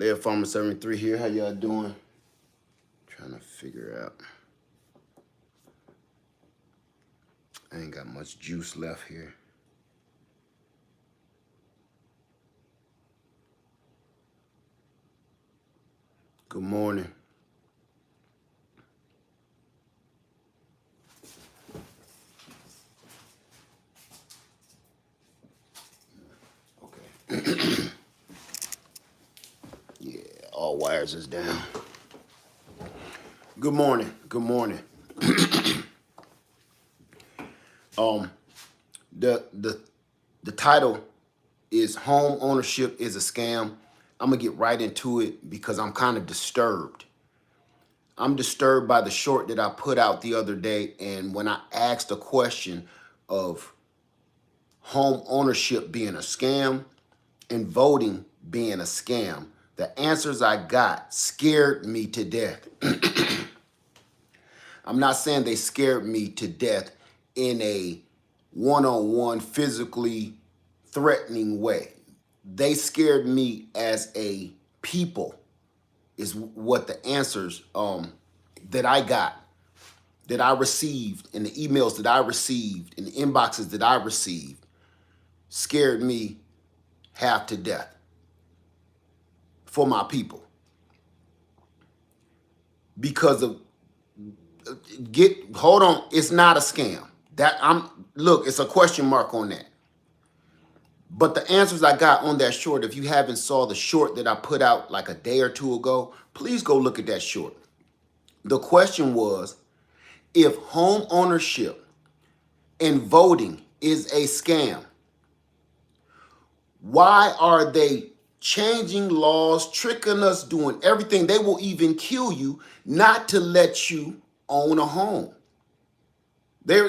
Layer Farmer 73 here. How y'all doing? Trying to figure out. I ain't got much juice left here. Good morning. Okay. Yeah, all wires is down. Good morning. Good morning. The title is Home Ownership is a Scam. I'm gonna get right into it because I'm kind of disturbed. I'm disturbed by the short that I put out the other day, and when I asked the question of home ownership being a scam and voting being a scam, the answers I got scared me to death. I'm not saying they scared me to death in a one-on-one physically threatening way. They scared me as a people is what the answers that I got, that I received, and the emails that I received, and the inboxes that I received scared me half to death for my people. Because of hold on, it's not a scam. Look, it's a question mark on that. But the answers I got on that short, if you haven't saw the short that I put out like a day or two ago, please go look at that short. The question was, if home ownership and voting is a scam, why are they changing laws, tricking us, doing everything? They will even kill you not to let you own a home. There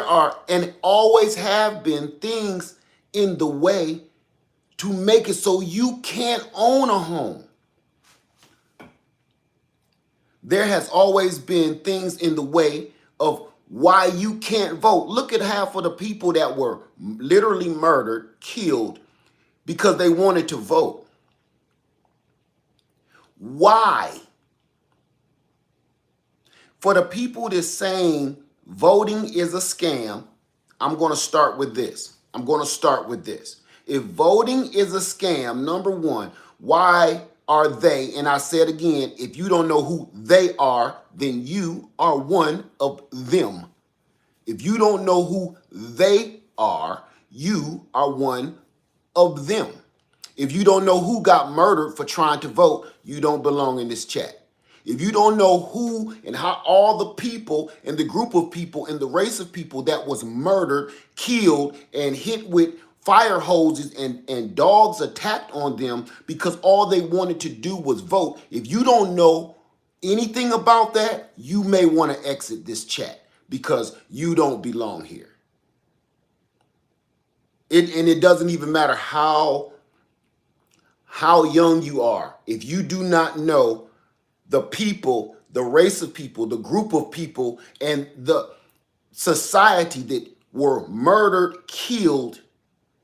are and always have been things in the way to make it so you can't own a home. There has always been things in the way of why you can't vote. Look at half of the people that were literally murdered, killed because they wanted to vote. Why? For the people that's saying voting is a scam, I'm going to start with this. If voting is a scam, number one, why are they, and I said again, if you don't know who they are, then you are one of them. If you don't know who they are, you are one of them. If you don't know who got murdered for trying to vote, you don't belong in this chat. If you don't know who and how all the people and the group of people and the race of people that was murdered, killed, and hit with fire hoses and dogs attacked on them because all they wanted to do was vote, if you don't know anything about that, you may want to exit this chat because you don't belong here. It doesn't even matter how young you are. If you do not know the people, the race of people, the group of people, and the society that were murdered, killed,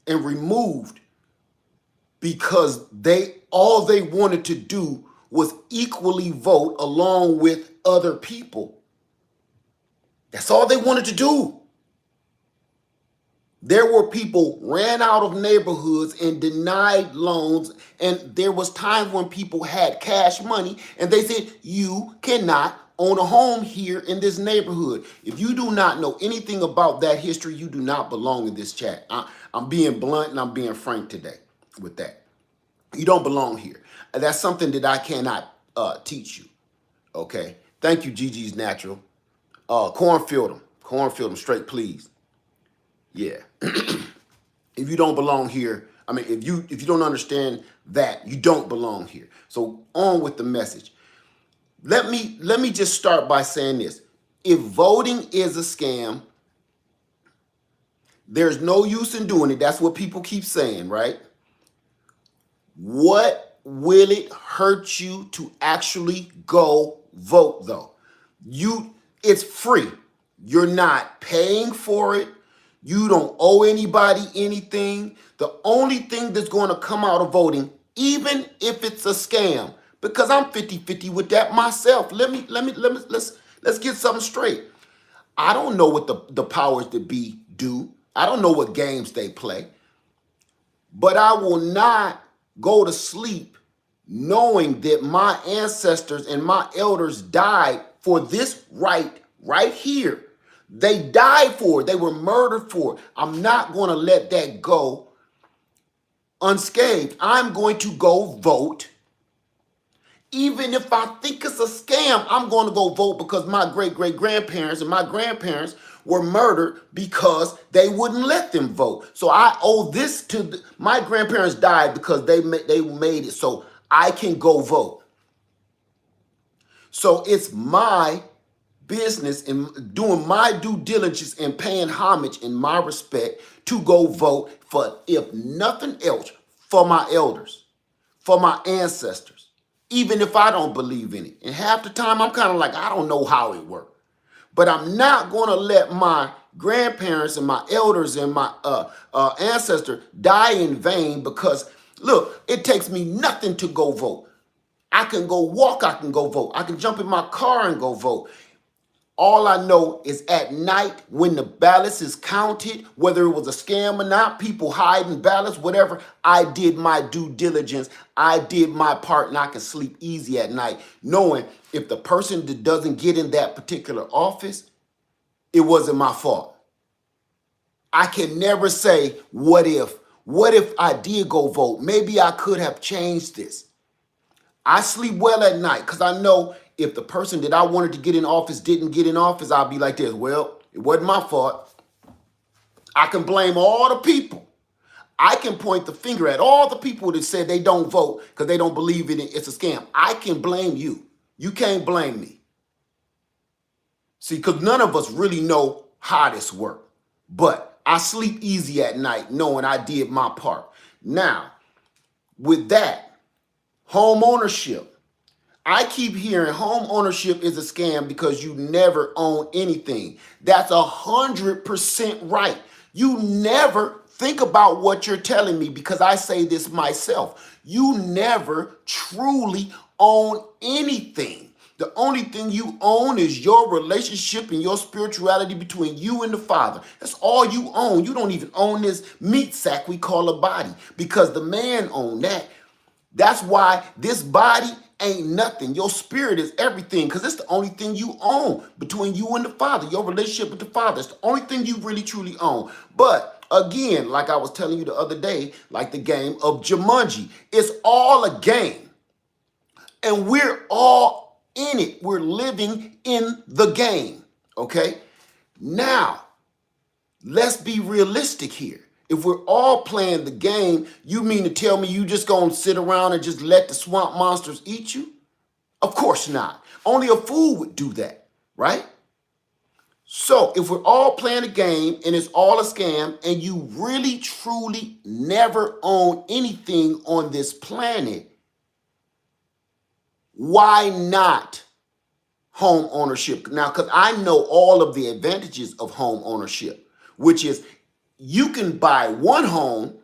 and removed because all they wanted to do was equally vote along with other people. That's all they wanted to do. There were people ran out of neighborhoods and denied loans, and there was times when people had cash money and they said, you cannot own a home here in this neighborhood. If you do not know anything about that history, you do not belong in this chat. I'm being blunt and I'm being frank today with that. You don't belong here. That's something that I cannot teach you. Okay. Thank you, Gigi's Natural. Cornfield them straight, please. Yeah. If you don't belong here, I mean, if you don't understand that, you don't belong here. So on with the message. Let me just start by saying this. If voting is a scam, there's no use in doing it. That's what people keep saying, right? What will it hurt you to actually go vote though? It's free. You're not paying for it. You don't owe anybody anything. The only thing that's going to come out of voting even if it's a scam, because I'm 50-50 with that myself. Let's get something straight. I don't know what the powers that be do. I don't know what games they play, but I will not go to sleep knowing that my ancestors and my elders died for this right here. They died for it. They were murdered for it. I'm not going to let that go unscathed. I'm going to go vote. Even if I think it's a scam, I'm going to go vote because my great-great-grandparents and my grandparents were murdered because they wouldn't let them vote. So I owe this to my grandparents died because they made it so I can go vote. So it's my business and doing my due diligence and paying homage in my respect to go vote for, if nothing else, for my elders, for my ancestors, even if I don't believe in it. And half the time I'm kind of like, I don't know how it worked. But I'm not going to let my grandparents and my elders and my ancestor die in vain because, look, it takes me nothing to go vote. I can go walk, I can go vote. I can jump in my car and go vote. All I know is at night when the ballots is counted, whether it was a scam or not, people hiding ballots, whatever, I did my due diligence. I did my part and I can sleep easy at night knowing if the person that doesn't get in that particular office, it wasn't my fault. I can never say, what if I did go vote? Maybe I could have changed this. I sleep well at night because I know if the person that I wanted to get in office didn't get in office, I'll be like this. Well, it wasn't my fault. I can blame all the people. I can point the finger at all the people that said they don't vote because they don't believe in it. It's a scam. I can blame you. You can't blame me. See, because none of us really know how this works. But I sleep easy at night knowing I did my part. Now, with that, home ownership. I keep hearing home ownership is a scam because you never own anything. That's 100% right. You never think about what you're telling me because I say this myself. You never truly own anything. The only thing you own is your relationship and your spirituality between you and the Father. That's all you own. You don't even own this meat sack we call a body because the man owned that. That's why this body ain't nothing. Your spirit is everything because it's the only thing you own between you and the Father, your relationship with the Father. It's the only thing you really truly own. But again, like I was telling you the other day, like the game of Jumanji, it's all a game. And we're all in it. We're living in the game. Okay? Now, let's be realistic here. If we're all playing the game, you mean to tell me you just gonna sit around and just let the swamp monsters eat you? Of course not. Only a fool would do that, right? So if we're all playing a game and it's all a scam and you really truly never own anything on this planet, why not home ownership? Now, because I know all of the advantages of home ownership, which is you can buy one home,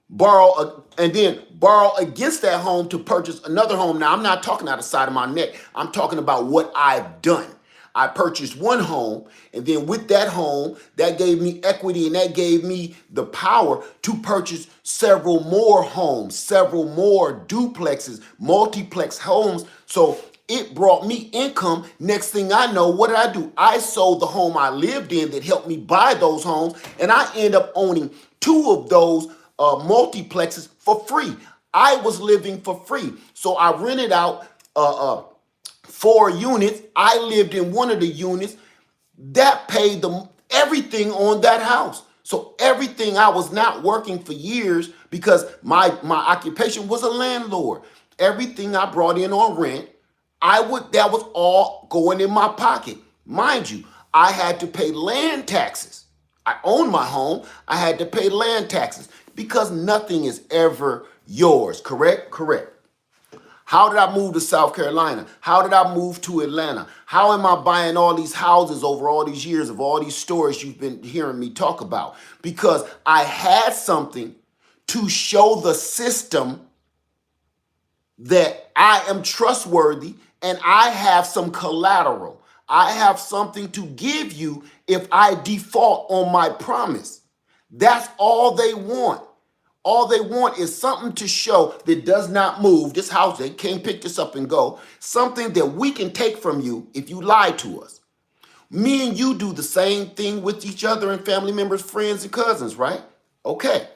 and then borrow against that home to purchase another home. Now, I'm not talking out the side of my neck. I'm talking about what I've done. I purchased one home, and then with that home, that gave me equity, and that gave me the power to purchase several more homes, several more duplexes, multiplex homes. So it brought me income. Next thing I know, what did I do? I sold the home I lived in that helped me buy those homes, and I end up owning two of those multiplexes for free. I was living for free. So I rented out 4 units. I lived in one of the units. That paid everything on that house. So everything, I was not working for years because my occupation was a landlord. Everything I brought in on rent, that was all going in my pocket. Mind you, I had to pay land taxes. I owned my home. I had to pay land taxes because nothing is ever yours. Correct? Correct. How did I move to South Carolina? How did I move to Atlanta? How am I buying all these houses over all these years of all these stories you've been hearing me talk about? Because I had something to show the system that I am trustworthy and I have some collateral. I have something to give you if I default on my promise. That's all they want. All they want is something to show that does not move. This house, they can't pick this up and go. Something that we can take from you if you lie to us. Me and you do the same thing with each other and family members, friends, and cousins, right? Okay.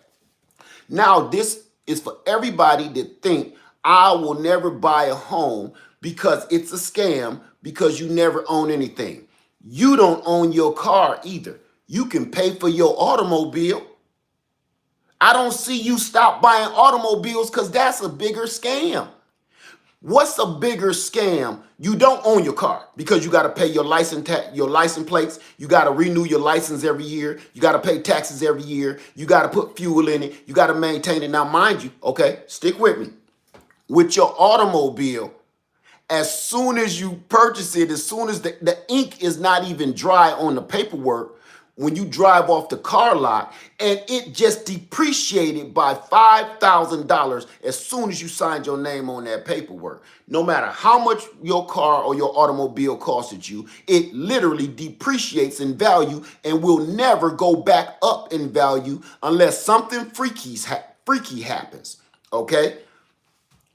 Now, this is for everybody that think I will never buy a home because it's a scam because you never own anything. You don't own your car either. You can pay for your automobile. I don't see you stop buying automobiles because that's a bigger scam. What's a bigger scam? You don't own your car because you got to pay your license plates. You got to renew your license every year. You got to pay taxes every year. You got to put fuel in it. You got to maintain it. Now, mind you, okay, stick with me. With your automobile, as soon as you purchase it, as soon as the ink is not even dry on the paperwork, when you drive off the car lot, and it just depreciated by $5,000 as soon as you signed your name on that paperwork. No matter how much your car or your automobile costed you, it literally depreciates in value and will never go back up in value unless something freaky happens, okay?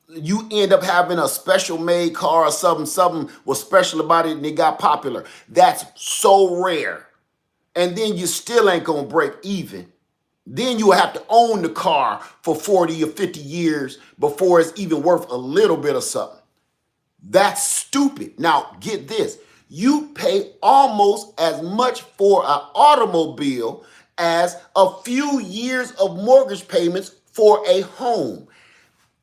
You end up having a special made car or something was special about it and it got popular. That's so rare. And then you still ain't gonna break even. Then you have to own the car for 40 or 50 years before it's even worth a little bit of something. That's stupid. Now, get this. You pay almost as much for an automobile as a few years of mortgage payments for a home.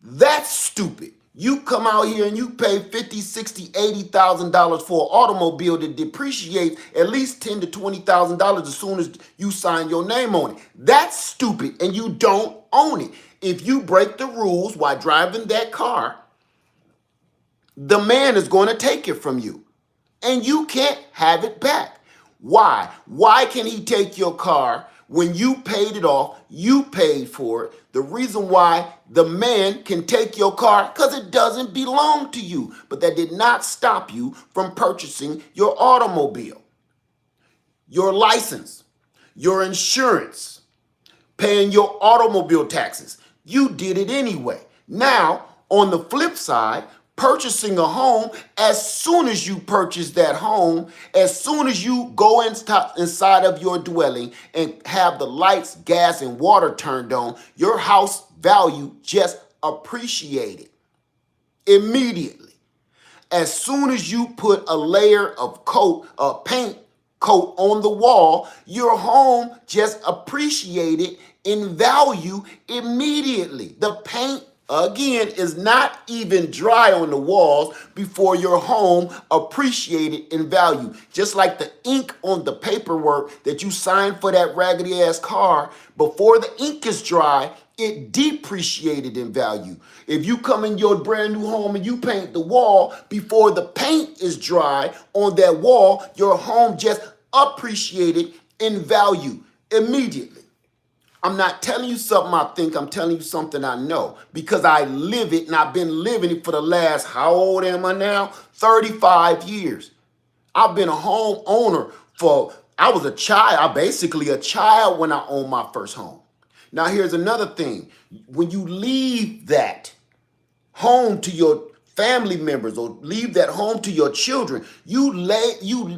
That's stupid. You come out here and you pay $50,000, $60,000, $80,000 for an automobile that depreciates at least $10,000 to $20,000 as soon as you sign your name on it. That's stupid, and you don't own it. If you break the rules while driving that car, the man is going to take it from you, and you can't have it back. Why? Why can he take your car when you paid it off, you paid for it? The reason why the man can take your car because it doesn't belong to you. But that did not stop you from purchasing your automobile, your license, your insurance, paying your automobile taxes. You did it anyway. Now, on the flip side, purchasing a home, as soon as you purchase that home, as soon as you go inside of your dwelling and have the lights, gas, and water turned on, your house value just appreciated immediately. As soon as you put a layer of paint coat on the wall, your home just appreciated in value immediately. The paint, again, is not even dry on the walls before your home appreciated in value. Just like the ink on the paperwork that you signed for that raggedy ass car, before the ink is dry, it depreciated in value. If you come in your brand new home and you paint the wall, before the paint is dry on that wall, your home just appreciated in value immediately. I'm not telling you something I think, I'm telling you something I know because I live it and I've been living it for the last, how old am I now? 35 years. I've been a homeowner I was a child, basically a child when I owned my first home. Now here's another thing. When you leave that home to your family members or leave that home to your children, you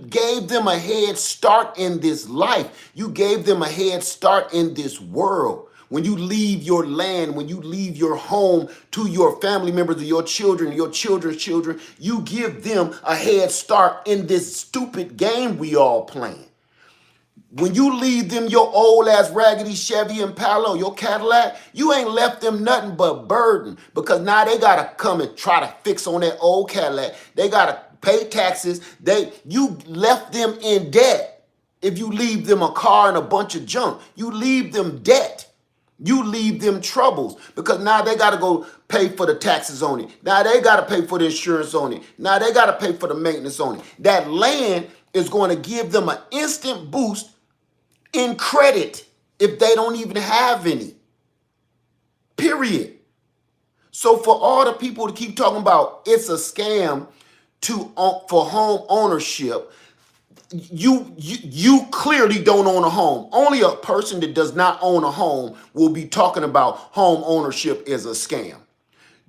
gave them a head start in this life. You gave them a head start in this world. When you leave your land, when you leave your home to your family members or your children, your children's children, you give them a head start in this stupid game we all playing. When you leave them your old ass raggedy Chevy Impala, your Cadillac, you ain't left them nothing but burden because now they gotta come and try to fix on that old Cadillac. They gotta pay taxes. You left them in debt. If you leave them a car and a bunch of junk, you leave them debt. You leave them troubles because now they gotta go pay for the taxes on it. Now they gotta pay for the insurance on it. Now they gotta pay for the maintenance on it. That land is going to give them an instant boost in credit if they don't even have any. Period. So for all the people to keep talking about it's a scam for home ownership, you clearly don't own a home. Only a person that does not own a home will be talking about home ownership is a scam.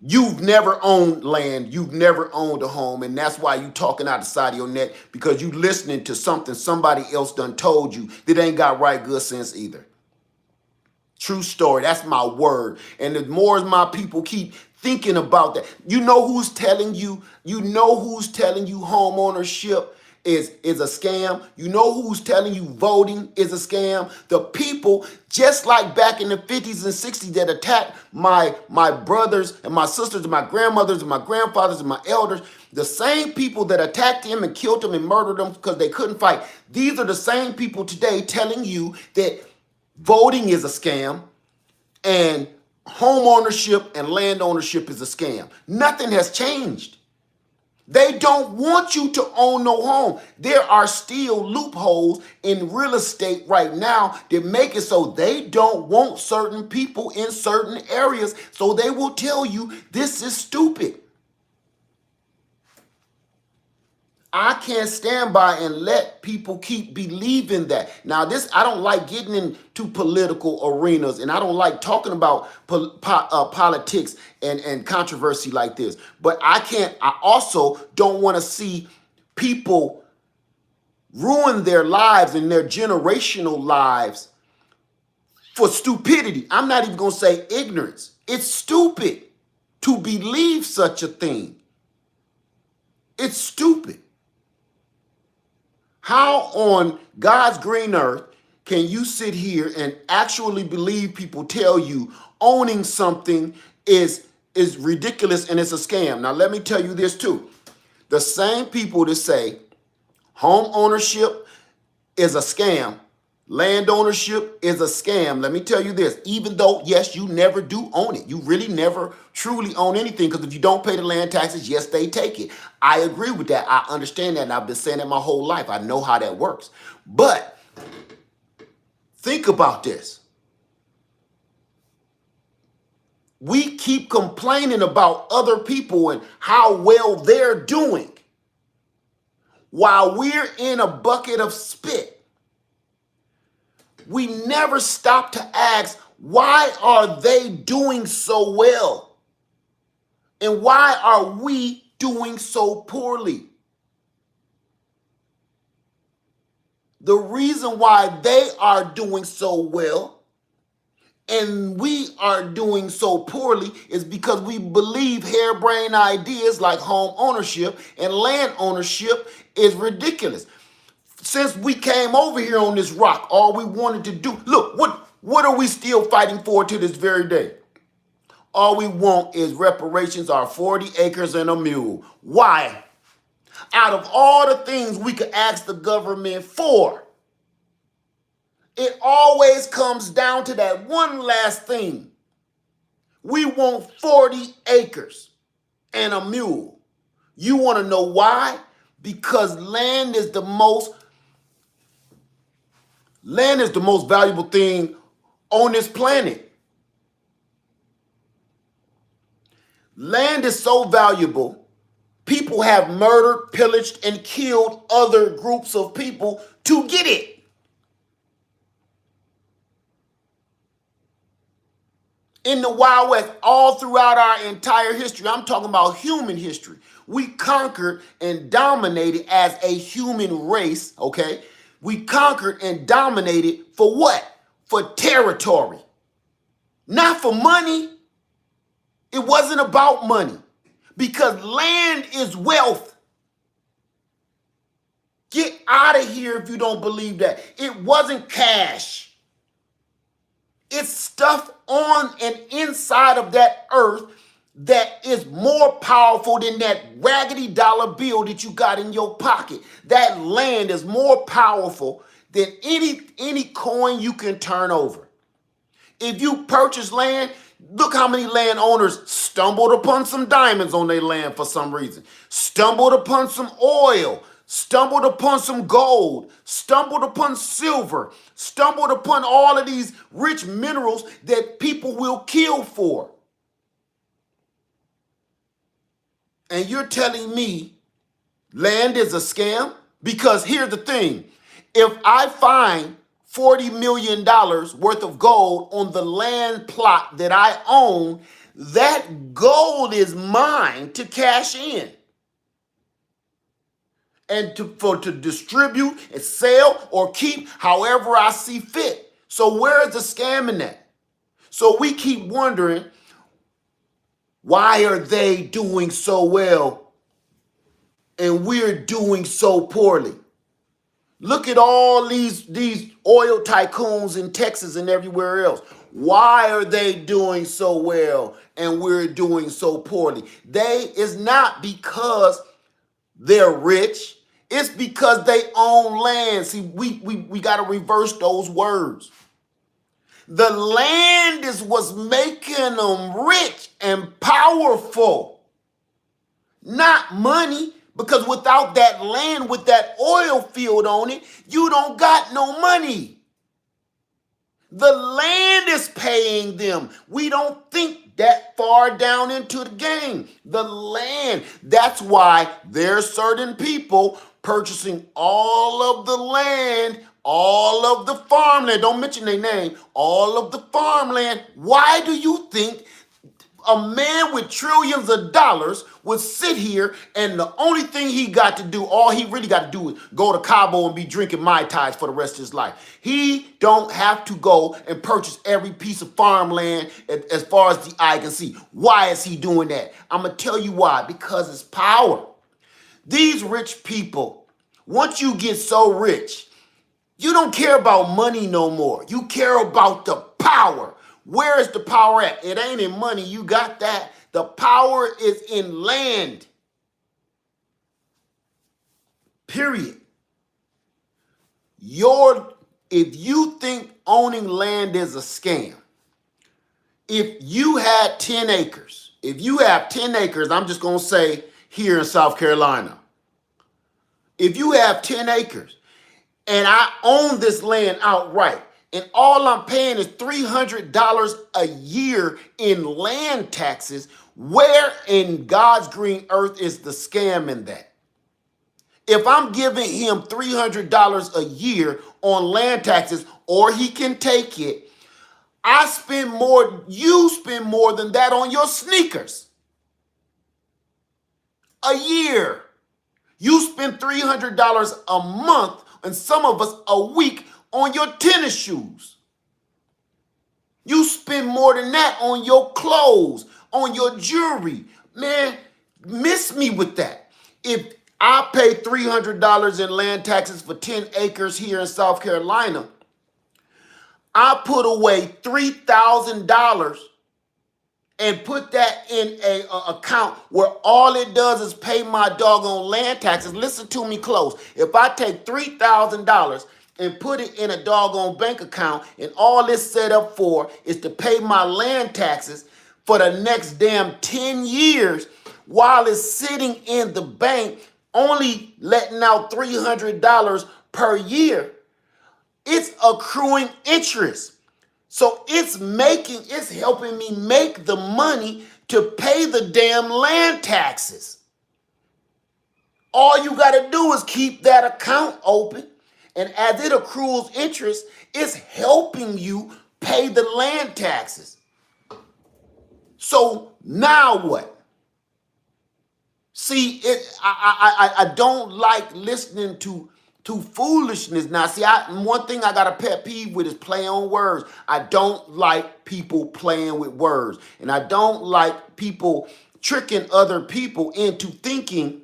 You've never owned land, you've never owned a home, and that's why you talking out the side of your neck, because you listening to something somebody else done told you that ain't got right good sense either. True story. That's my word. And the more as my people keep thinking about that, you know who's telling you, home ownership is a scam. You know who's telling you voting is a scam. The people, just like back in the 50s and 60s that attacked my brothers and my sisters and my grandmothers and my grandfathers and my elders, the same people that attacked them and killed them and murdered them because they couldn't fight. These are the same people today telling you that voting is a scam and home ownership and land ownership is a scam. Nothing has changed. They don't want you to own no home. There are still loopholes in real estate right now that make it so they don't want certain people in certain areas. So they will tell you this is stupid. I can't stand by and let people keep believing that. Now, I don't like getting into political arenas, and I don't like talking about politics and controversy like this. But I also don't want to see people ruin their lives and their generational lives for stupidity. I'm not even going to say ignorance. It's stupid to believe such a thing. It's stupid. How on God's green earth can you sit here and actually believe people tell you owning something is ridiculous and it's a scam? Now, let me tell you this too. The same people that say home ownership is a scam, land ownership is a scam. Let me tell you this, even though, yes, you never do own it. You really never truly own anything, because if you don't pay the land taxes, yes, they take it. I agree with that. I understand that, and I've been saying that my whole life. I know how that works. But think about this. We keep complaining about other people and how well they're doing while we're in a bucket of spit. We never stop to ask, why are they doing so well? And why are we doing so poorly? The reason why they are doing so well and we are doing so poorly is because we believe harebrained ideas like home ownership and land ownership is ridiculous. Since we came over here on this rock, all we wanted to do, look, what are we still fighting for to this very day? All we want is reparations, our 40 acres and a mule. Why? Out of all the things we could ask the government for, it always comes down to that one last thing. We want 40 acres and a mule. You want to know why? Because land is the most valuable thing on this planet. Land is so valuable, people have murdered, pillaged, and killed other groups of people to get it. In the Wild West, all throughout our entire history, I'm talking about human history, we conquered and dominated as a human race, okay? We conquered and dominated for what? For territory. Not for money. It wasn't about money, because land is wealth. Get out of here if you don't believe that. It wasn't cash. It's stuff on and inside of that earth that is more powerful than that raggedy dollar bill that you got in your pocket. That land is more powerful than any coin you can turn over. If you purchase land, look how many landowners stumbled upon some diamonds on their land for some reason, stumbled upon some oil, stumbled upon some gold, stumbled upon silver, stumbled upon all of these rich minerals that people will kill for. And you're telling me land is a scam? Because here's the thing. If I find $40 million worth of gold on the land plot that I own, that gold is mine to cash in and to distribute and sell or keep however I see fit. So where is the scam in that? So we keep wondering, why are they doing so well and we're doing so poorly? Look at all these oil tycoons in Texas and everywhere else. Why are they doing so well and we're doing so poorly? It's not because they're rich. It's because they own land. See, we got to reverse those words. The land is what's making them rich and powerful, not money. Because without that land with that oil field on it, you don't got no money. The land is paying them. We don't think that far down into the game. The land. That's why there's certain people purchasing all of the land, all of the farmland. Don't mention their name. All of the farmland. Why do you think a man with trillions of dollars would sit here and the only thing he got to do, all he really got to do is go to Cabo and be drinking Mai Tais for the rest of his life? He don't have to go and purchase every piece of farmland as far as the eye can see. Why is he doing that? I'm going to tell you why. Because it's power. These rich people, once you get so rich, you don't care about money no more. You care about the power. Where is the power at? It ain't in money. You got that. The power is in land. Period. If you think owning land is a scam, if you had 10 acres, if you have 10 acres, I'm just going to say here in South Carolina, if you have 10 acres and I own this land outright, and all I'm paying is $300 a year in land taxes, where in God's green earth is the scam in that? If I'm giving him $300 a year on land taxes, or he can take it, you spend more than that on your sneakers. A year. You spend $300 a month, and some of us a week, on your tennis shoes. You spend more than that on your clothes, on your jewelry. Man, miss me with that. If I pay $300 in land taxes for 10 acres here in South Carolina, I put away $3,000 and put that in a account where all it does is pay my doggone land taxes. Listen to me close. If I take $3,000 and put it in a doggone bank account, and all it's set up for is to pay my land taxes for the next damn 10 years while it's sitting in the bank, only letting out $300 per year, it's accruing interest. So it's helping me make the money to pay the damn land taxes. All you got to do is keep that account open. And as it accrues interest, it's helping you pay the land taxes. So now what? See, I don't like listening to foolishness. Now, see, one thing I got a pet peeve with is play on words. I don't like people playing with words. And I don't like people tricking other people into thinking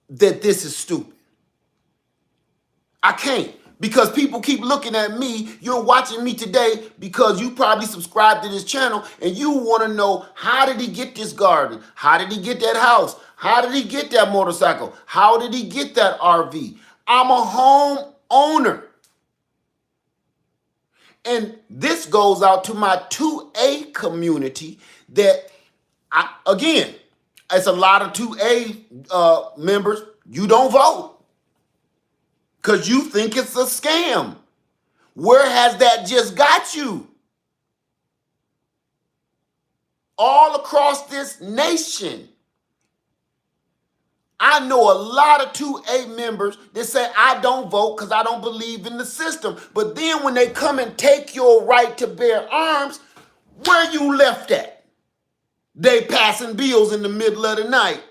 that this is stupid. I can't, because people keep looking at me. You're watching me today because you probably subscribed to this channel and you want to know, how did he get this garden? How did he get that house? How did he get that motorcycle? How did he get that RV? I'm a home owner. And this goes out to my 2A community that, again, it's a lot of 2A members. You don't vote because you think it's a scam. Where has that just got you? all across this nation. I know a lot of 2A members that say, I don't vote because I don't believe in the system. But then when they come and take your right to bear arms, where you left at? They passing bills in the middle of the night.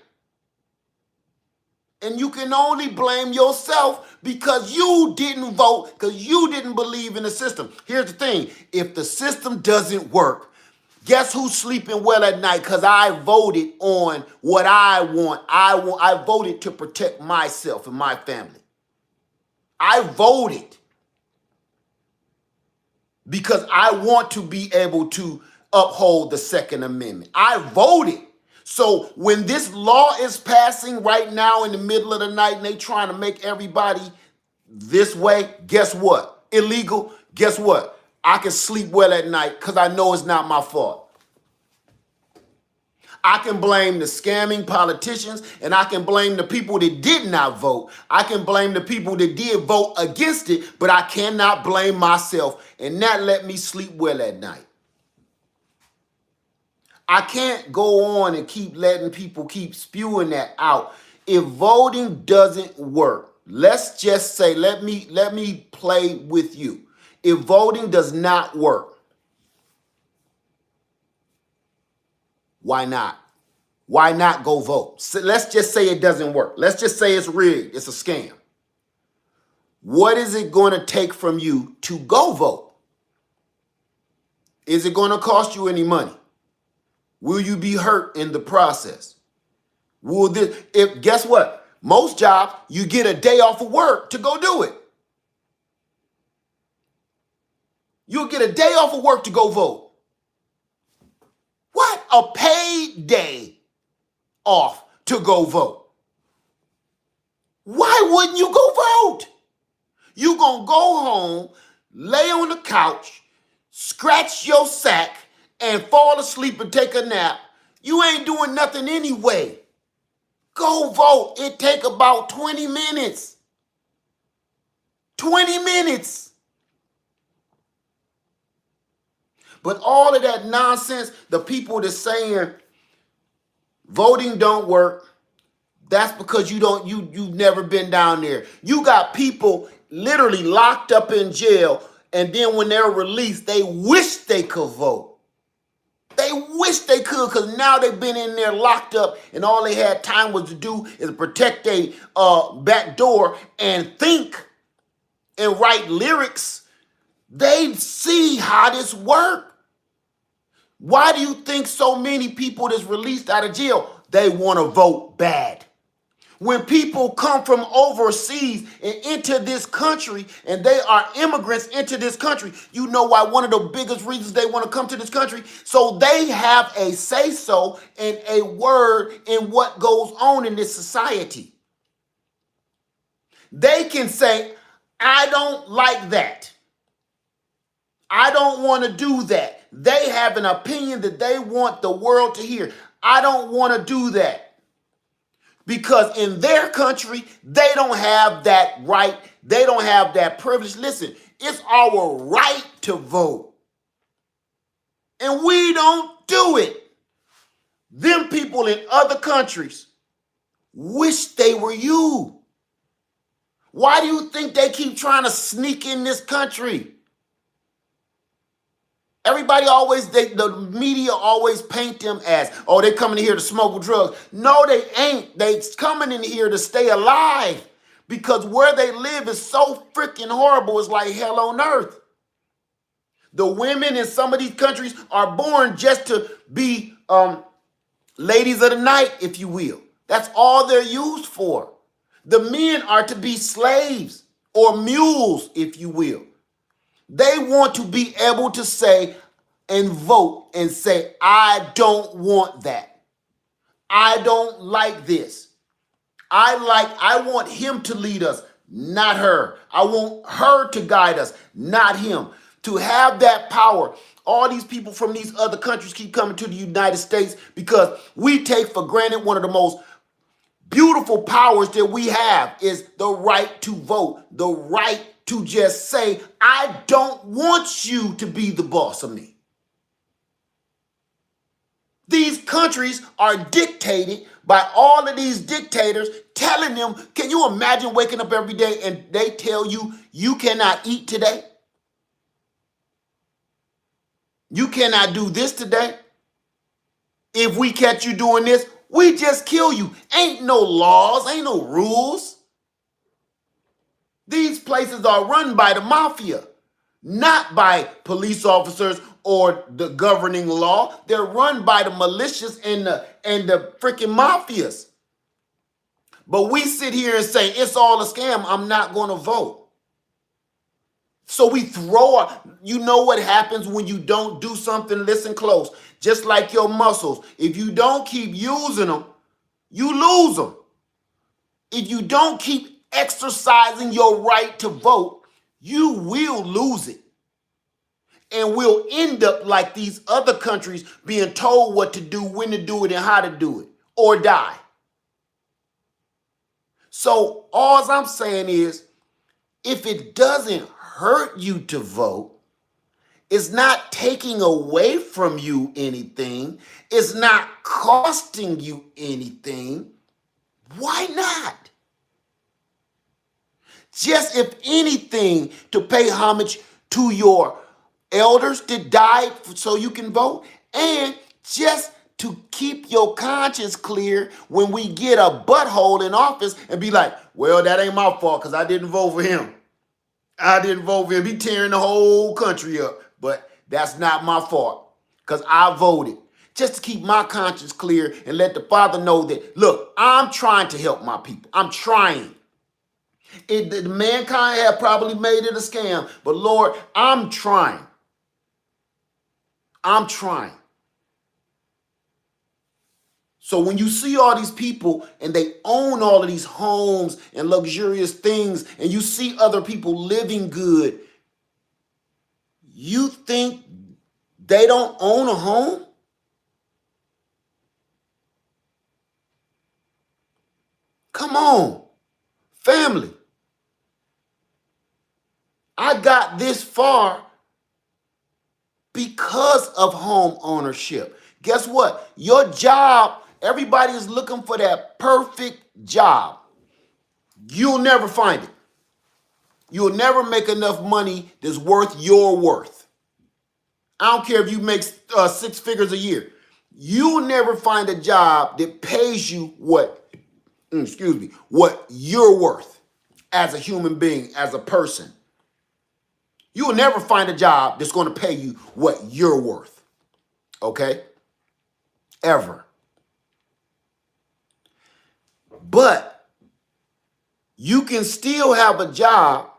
And you can only blame yourself because you didn't vote, because you didn't believe in the system. Here's the thing. If the system doesn't work, guess who's sleeping well at night? Because I voted on what I want. I voted to protect myself and my family. I voted because I want to be able to uphold the Second Amendment. I voted. So when this law is passing right now in the middle of the night and they trying to make everybody this way, guess what? Illegal. Guess what? I can sleep well at night because I know it's not my fault. I can blame the scamming politicians, and I can blame the people that did not vote. I can blame the people that did vote against it, but I cannot blame myself, and that let me sleep well at night. I can't go on and keep letting people keep spewing that out. If voting doesn't work, let's just say, let me play with you. If voting does not work, why not? Why not go vote? So let's just say it doesn't work. Let's just say it's rigged. It's a scam. What is it going to take from you to go vote? Is it going to cost you any money? Will you be hurt in the process? Guess what? Most jobs, you get a day off of work to go do it. You'll get a day off of work to go vote. What? A paid day off to go vote. Why wouldn't you go vote? You gonna go home, lay on the couch, scratch your sack, and fall asleep and take a nap. You ain't doing nothing anyway. Go vote. It take about 20 minutes. 20 minutes. But all of that nonsense, the people that's saying voting don't work, that's because you've never been down there. You got people literally locked up in jail, and then when they're released, they wish they could vote. They wish they could, because now they've been in there locked up, and all they had time was to do is protect their back door and think and write lyrics. They see how this works. Why do you think so many people that's released out of jail, they want to vote bad? When people come from overseas and into this country, and they are immigrants into this country, you know why one of the biggest reasons they want to come to this country? So they have a say-so and a word in what goes on in this society. They can say, I don't like that. I don't want to do that. They have an opinion that they want the world to hear. I don't want to do that. Because in their country, they don't have that right. They don't have that privilege. Listen, it's our right to vote. And we don't do it. Them people in other countries wish they were you. Why do you think they keep trying to sneak in this country? Everybody always, the media always paint them as, oh, they coming in here to smuggle drugs. No, they ain't. They coming in here to stay alive, because where they live is so freaking horrible. It's like hell on earth. The women in some of these countries are born just to be ladies of the night, if you will. That's all they're used for. The men are to be slaves or mules, if you will. They want to be able to say and vote and say, I don't want that. I don't like this. I want him to lead us, not her. I want her to guide us, not him. To have that power. All these people from these other countries keep coming to the United States because we take for granted one of the most beautiful powers that we have is the right to vote, the right to just say, I don't want you to be the boss of me. countries are dictated by all of these dictators telling them, can you imagine waking up every day and they tell you, you cannot eat today? You cannot do this today. If we catch you doing this, we just kill you. Ain't no laws, ain't no rules. These places are run by the mafia, not by police officers or the governing law. They're run by the militias and the freaking mafias. But we sit here and say, it's all a scam, I'm not going to vote. So we throw, you know what happens when you don't do something? Listen close. Just like your muscles. If you don't keep using them, you lose them. If you don't keep exercising your right to vote, you will lose it. And we'll end up like these other countries being told what to do, when to do it, and how to do it, or die. So all I'm saying is, if it doesn't hurt you to vote, it's not taking away from you anything, it's not costing you anything, why not? Just if anything, to pay homage to your elders that died so you can vote, and just to keep your conscience clear when we get a butthole in office and be like, well, that ain't my fault because I didn't vote for him. I didn't vote for him. He tearing the whole country up. But that's not my fault because I voted. Just to keep my conscience clear and let the Father know that, look, I'm trying to help my people. I'm trying. The mankind have probably made it a scam, but Lord, I'm trying. I'm trying. So when you see all these people and they own all of these homes and luxurious things, and you see other people living good, you think they don't own a home? Come on, family. I got this far because of home ownership. Guess what? Your job, everybody is looking for that perfect job. You'll never find it. You'll never make enough money that's worth your worth. I don't care if you make 6 figures a year. You'll never find a job that pays you what you're worth as a human being, as a person. You will never find a job that's going to pay you what you're worth. Okay? Ever. But you can still have a job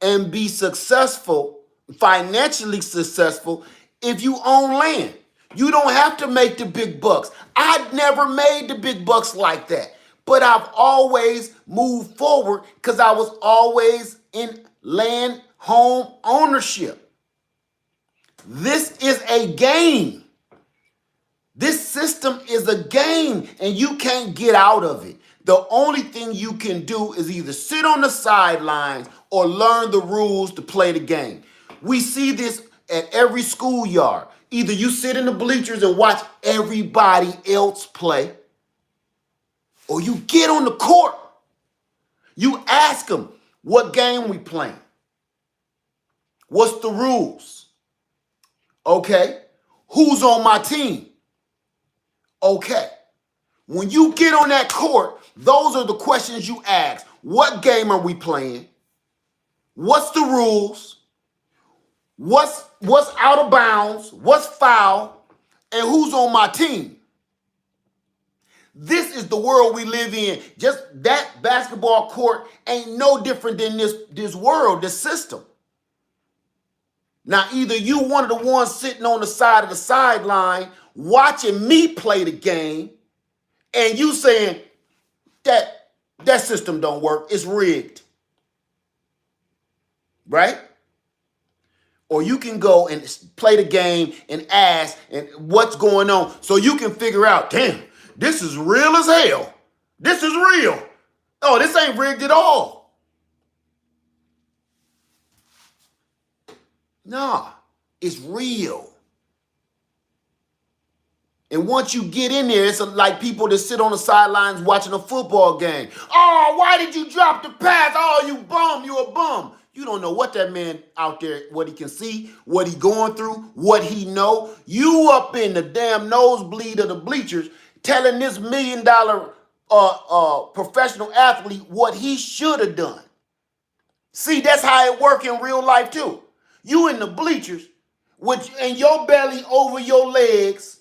and be successful, financially successful, if you own land. You don't have to make the big bucks. I never made the big bucks like that. But I've always moved forward because I was always in land home ownership. This is a game. This system is a game and you can't get out of it. The only thing you can do is either sit on the sidelines or learn the rules to play the game. We see this at every schoolyard. Either you sit in the bleachers and watch everybody else play, or you get on the court. You ask them, what game we playing? What's the rules? Okay. Who's on my team? Okay. When you get on that court, those are the questions you ask. What game are we playing? What's the rules? What's out of bounds? What's foul? And who's on my team? This is the world we live in. Just that basketball court ain't no different than this world, this system. Now, either you one of the ones sitting on the side of the sideline watching me play the game, and you saying that system don't work, it's rigged, right? Or you can go and play the game and ask and what's going on so you can figure out, damn, this is real as hell. This is real. Oh, this ain't rigged at all. Nah, it's real. And once you get in there, it's like people that sit on the sidelines watching a football game. Oh, why did you drop the pass? Oh, you bum, you a bum. You don't know what that man out there, what he can see, what he going through, what he know. You up in the damn nosebleed of the bleachers telling this $1 million professional athlete what he should have done. See, that's how it work in real life too. You in the bleachers and your belly over your legs,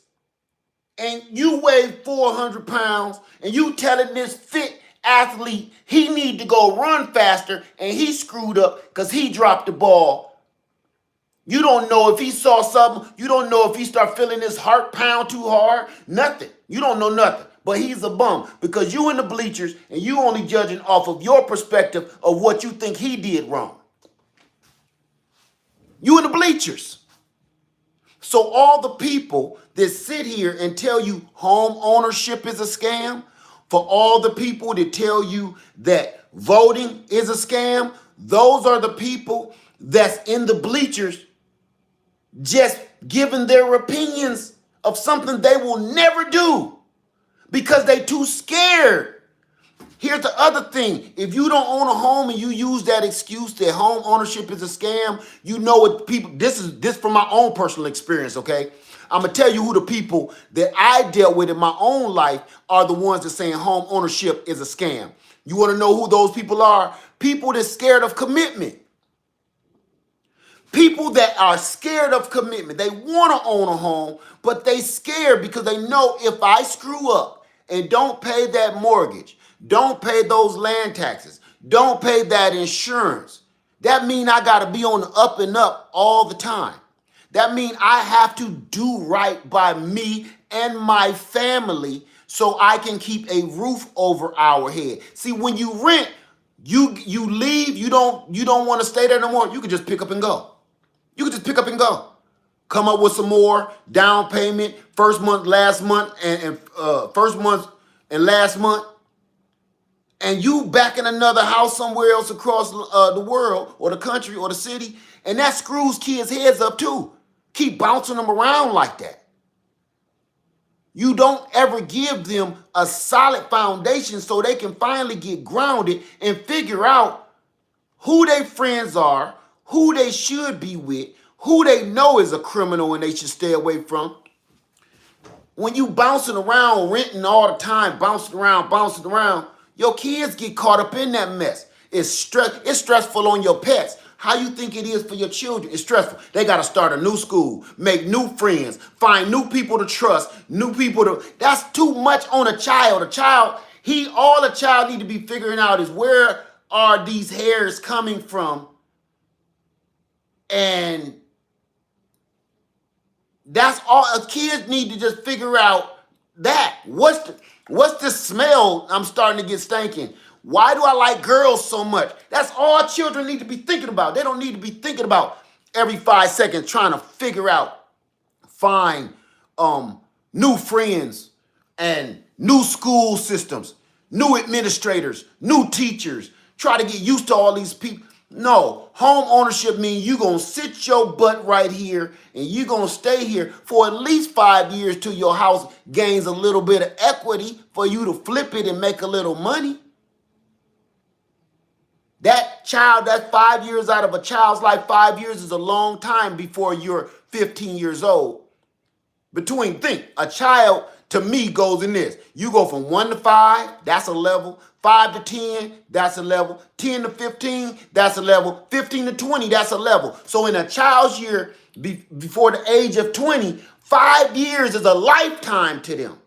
and you weigh 400 pounds, and you telling this fit athlete he need to go run faster, and he screwed up because he dropped the ball. You don't know if he saw something. You don't know if he start feeling his heart pound too hard. Nothing. You don't know nothing. But he's a bum because you in the bleachers and you only judging off of your perspective of what you think he did wrong. You in the bleachers. So all the people that sit here and tell you home ownership is a scam, for all the people that tell you that voting is a scam, those are the people that's in the bleachers just giving their opinions of something they will never do because they too scared. Here's the other thing. If you don't own a home and you use that excuse that home ownership is a scam, you know what people, this from my own personal experience, okay? I'm going to tell you who the people that I dealt with in my own life are the ones that saying home ownership is a scam. You want to know who those people are? People that's scared of commitment. People that are scared of commitment. They want to own a home, but they scared because they know if I screw up and don't pay that mortgage, don't pay those land taxes, don't pay that insurance, that means I got to be on the up and up all the time. That means I have to do right by me and my family so I can keep a roof over our head. See, when you rent, you leave, you don't want to stay there no more. You can just pick up and go. You can just pick up and go. Come up with some more down payment, first month, last month, and first month and last month. And you back in another house somewhere else across the world or the country or the city. And that screws kids' heads up too. Keep bouncing them around like that. You don't ever give them a solid foundation so they can finally get grounded and figure out who their friends are, who they should be with, who they know is a criminal and they should stay away from. When you bouncing around, renting all the time, bouncing around, your kids get caught up in that mess. It's stressful on your pets. How you think it is for your children? It's stressful. They got to start a new school, make new friends, find new people to trust, that's too much on a child. All a child need to be figuring out is where are these hairs coming from? And that's all kids need to just figure out that. What's the smell I'm starting to get stinking? Why do I like girls so much? That's all children need to be thinking about. They don't need to be thinking about every 5 seconds trying to figure out, find new friends and new school systems, new administrators, new teachers, try to get used to all these people. No, home ownership means you're going to sit your butt right here and you're going to stay here for at least 5 years till your house gains a little bit of equity for you to flip it and make a little money. That 5 years out of a child's life, 5 years is a long time before you're 15 years old. A child to me goes in this. You go from 1 to 5, that's a level. 5 to 10, that's a level. 10 to 15, that's a level. 15 to 20, that's a level. So in a child's year, before the age of 20, 5 years is a lifetime to them.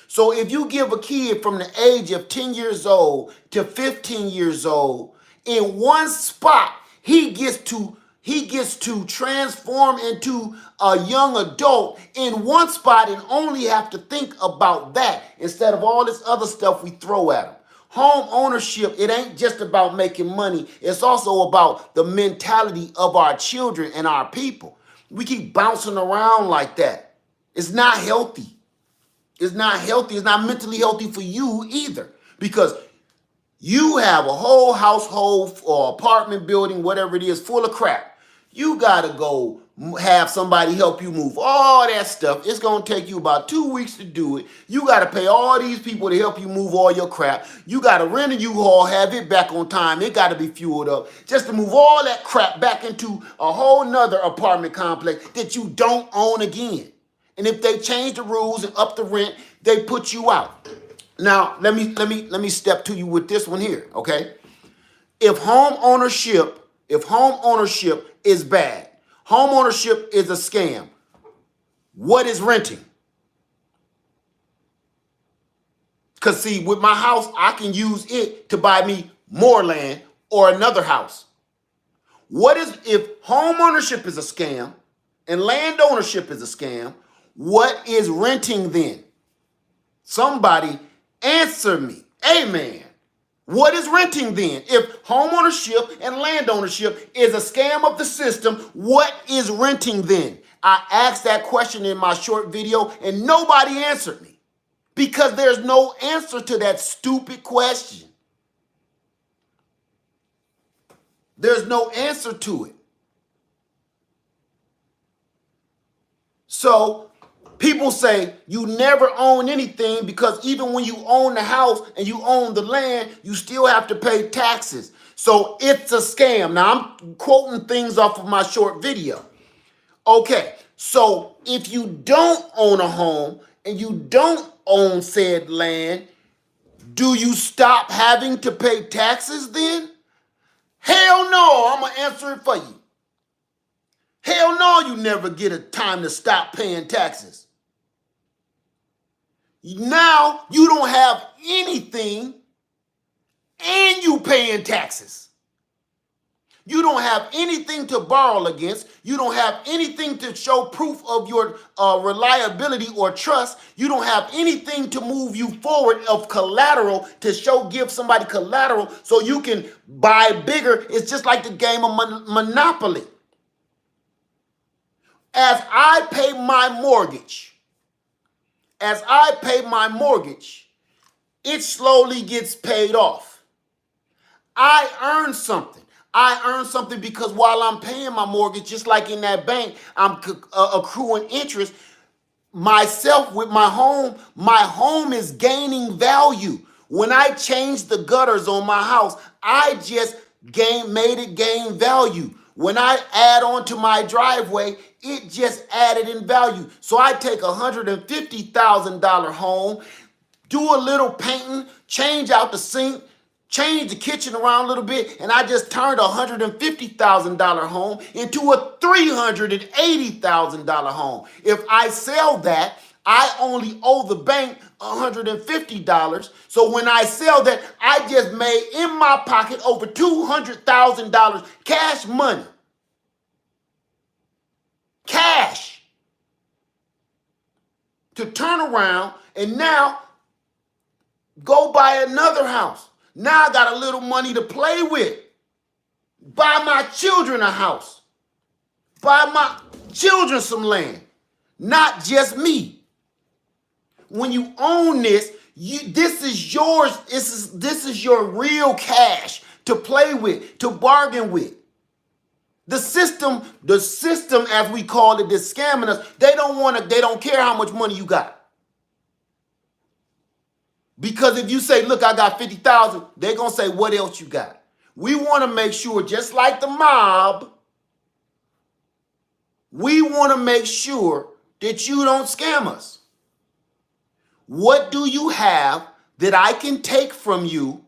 So if you give a kid from the age of 10 years old to 15 years old, in one spot, he gets to transform into a young adult in one spot and only have to think about that instead of all this other stuff we throw at him. Home ownership, it ain't just about making money. It's also about the mentality of our children and our people. We keep bouncing around like that. It's not healthy. It's not healthy. It's not mentally healthy for you either, because you have a whole household or apartment building, whatever it is, full of crap. You got to go have somebody help you move all that stuff. It's going to take you about 2 weeks to do it. You got to pay all these people to help you move all your crap. You got to rent a U-Haul, have it back on time. It got to be fueled up just to move all that crap back into a whole nother apartment complex that you don't own again. And if they change the rules and up the rent, they put you out. Now, let me step to you with this one here, okay? If home ownership is bad, home ownership is a scam, what is renting? Because see, with my house, I can use it to buy me more land or another house. What is, if home ownership is a scam and land ownership is a scam, what is renting then? Somebody answer me. Amen. What is renting then? If home ownership and land ownership is a scam of the system, what is renting then? I asked that question in my short video and nobody answered me because there's no answer to that stupid question. There's no answer to it. So people say you never own anything because even when you own the house and you own the land, you still have to pay taxes. So it's a scam. Now I'm quoting things off of my short video. Okay, so if you don't own a home and you don't own said land, do you stop having to pay taxes then? Hell no, I'm gonna answer it for you. Hell no, you never get a time to stop paying taxes. Now you don't have anything and you paying taxes. You don't have anything to borrow against. You don't have anything to show proof of your reliability or trust. You don't have anything to move you forward of collateral to give somebody collateral so you can buy bigger. It's just like the game of Monopoly. As I pay my mortgage, it slowly gets paid off. I earn something. I earn something because while I'm paying my mortgage, just like in that bank, I'm accruing interest. Myself with my home is gaining value. When I changed the gutters on my house, I just made it gain value. When I add on to my driveway, it just added in value. So I take a $150,000 home, do a little painting, change out the sink, change the kitchen around a little bit, and I just turned a $150,000 home into a $380,000 home. If I sell that, I only owe the bank $150. So when I sell that, I just made in my pocket over $200,000 cash money. Cash. To turn around and now go buy another house. Now I got a little money to play with. Buy my children a house. Buy my children some land. Not just me. When you own this, this is yours. This is your real cash to play with, to bargain with. The system, as we call it, is scamming us. They don't care how much money you got. Because if you say, look, I got 50,000, they're going to say, what else you got? We want to make sure, just like the mob, we want to make sure that you don't scam us. What do you have that I can take from you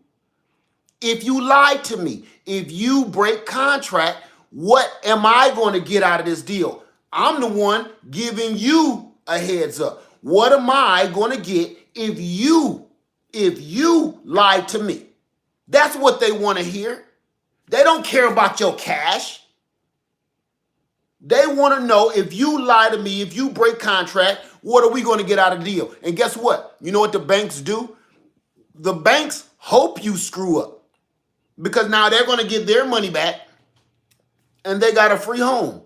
if you lie to me? If you break contract, what am I going to get out of this deal? I'm the one giving you a heads up. What am I going to get if you lie to me? That's what they want to hear. They don't care about your cash. They want to know, if you lie to me, if you break contract, what are we going to get out of the deal? And guess what? You know what the banks do? The banks hope you screw up because now they're going to get their money back and they got a free home.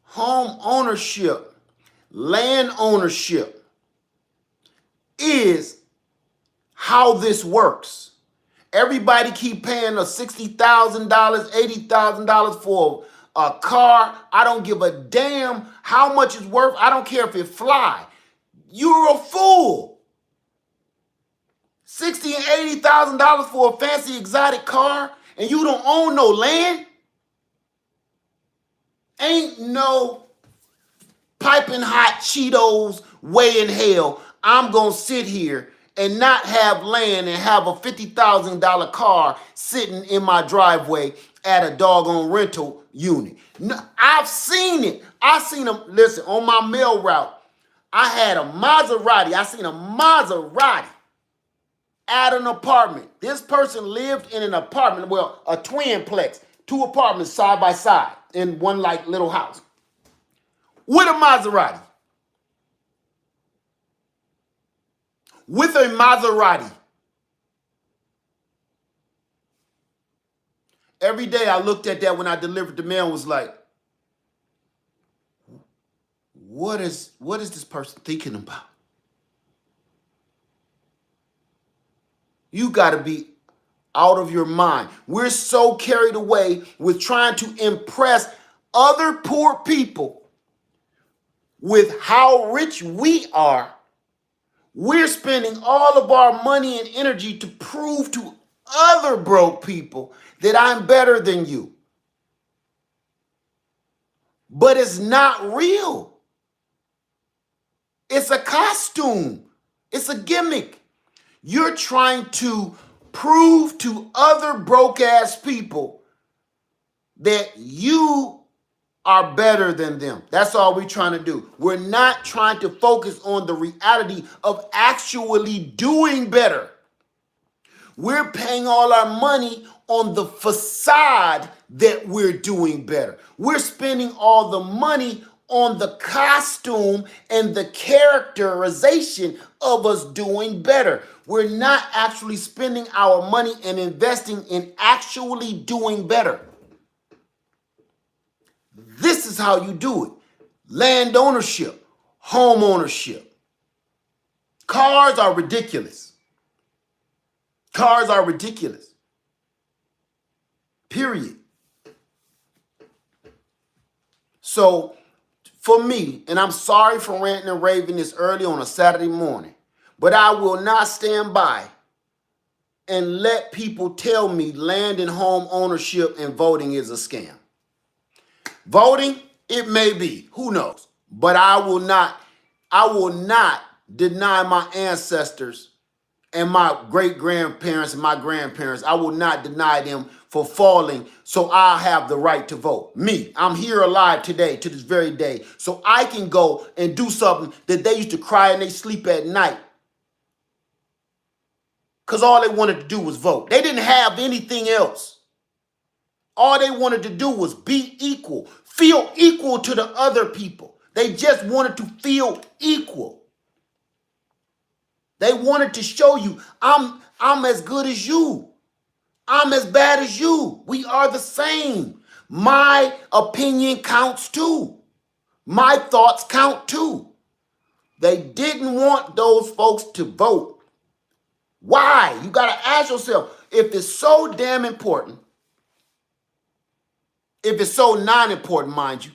Home ownership, land ownership is how this works. Everybody keep paying a $60,000, $80,000 for a car. I don't give a damn how much it's worth. I don't care if it fly. You're a fool. $60,000 and $80,000 for a fancy exotic car, and you don't own no land. Ain't no piping hot Cheetos way in hell I'm gonna sit here and not have land and have a $50,000 car sitting in my driveway at a doggone rental unit. No, I've seen it. I seen them. Listen, on my mail route, I had a Maserati. I seen a Maserati at an apartment. This person lived in an apartment, well, a twinplex, 2 apartments side by side in one like little house with a Maserati. With a Maserati. Every day I looked at that when I delivered the mail and was like, what is this person thinking about? You got to be out of your mind. We're so carried away with trying to impress other poor people with how rich we are. We're spending all of our money and energy to prove to other broke people that I'm better than you. But it's not real. It's a costume. It's a gimmick. You're trying to prove to other broke ass people that you are better than them. That's all we're trying to do. We're not trying to focus on the reality of actually doing better. We're paying all our money on the facade that we're doing better. We're spending all the money on the costume and the characterization of us doing better. We're not actually spending our money and investing in actually doing better. This is how you do it. Land ownership, home ownership. Cars are ridiculous. Cars are ridiculous. Period. So, for me, and I'm sorry for ranting and raving this early on a Saturday morning, but I will not stand by and let people tell me land and home ownership and voting is a scam. Voting, it may be, who knows? But I will not deny my ancestors and my great-grandparents and my grandparents. I will not deny them for falling so I have the right to vote. Me, I'm here alive today, to this very day, so I can go and do something that they used to cry in their sleep at night because all they wanted to do was vote. They didn't have anything else. All they wanted to do was be equal, feel equal to the other people. They just wanted to feel equal. They wanted to show you, I'm as good as you. I'm as bad as you. We are the same. My opinion counts too. My thoughts count too. They didn't want those folks to vote. Why? You got to ask yourself, if it's so damn important, if it's so non-important, mind you,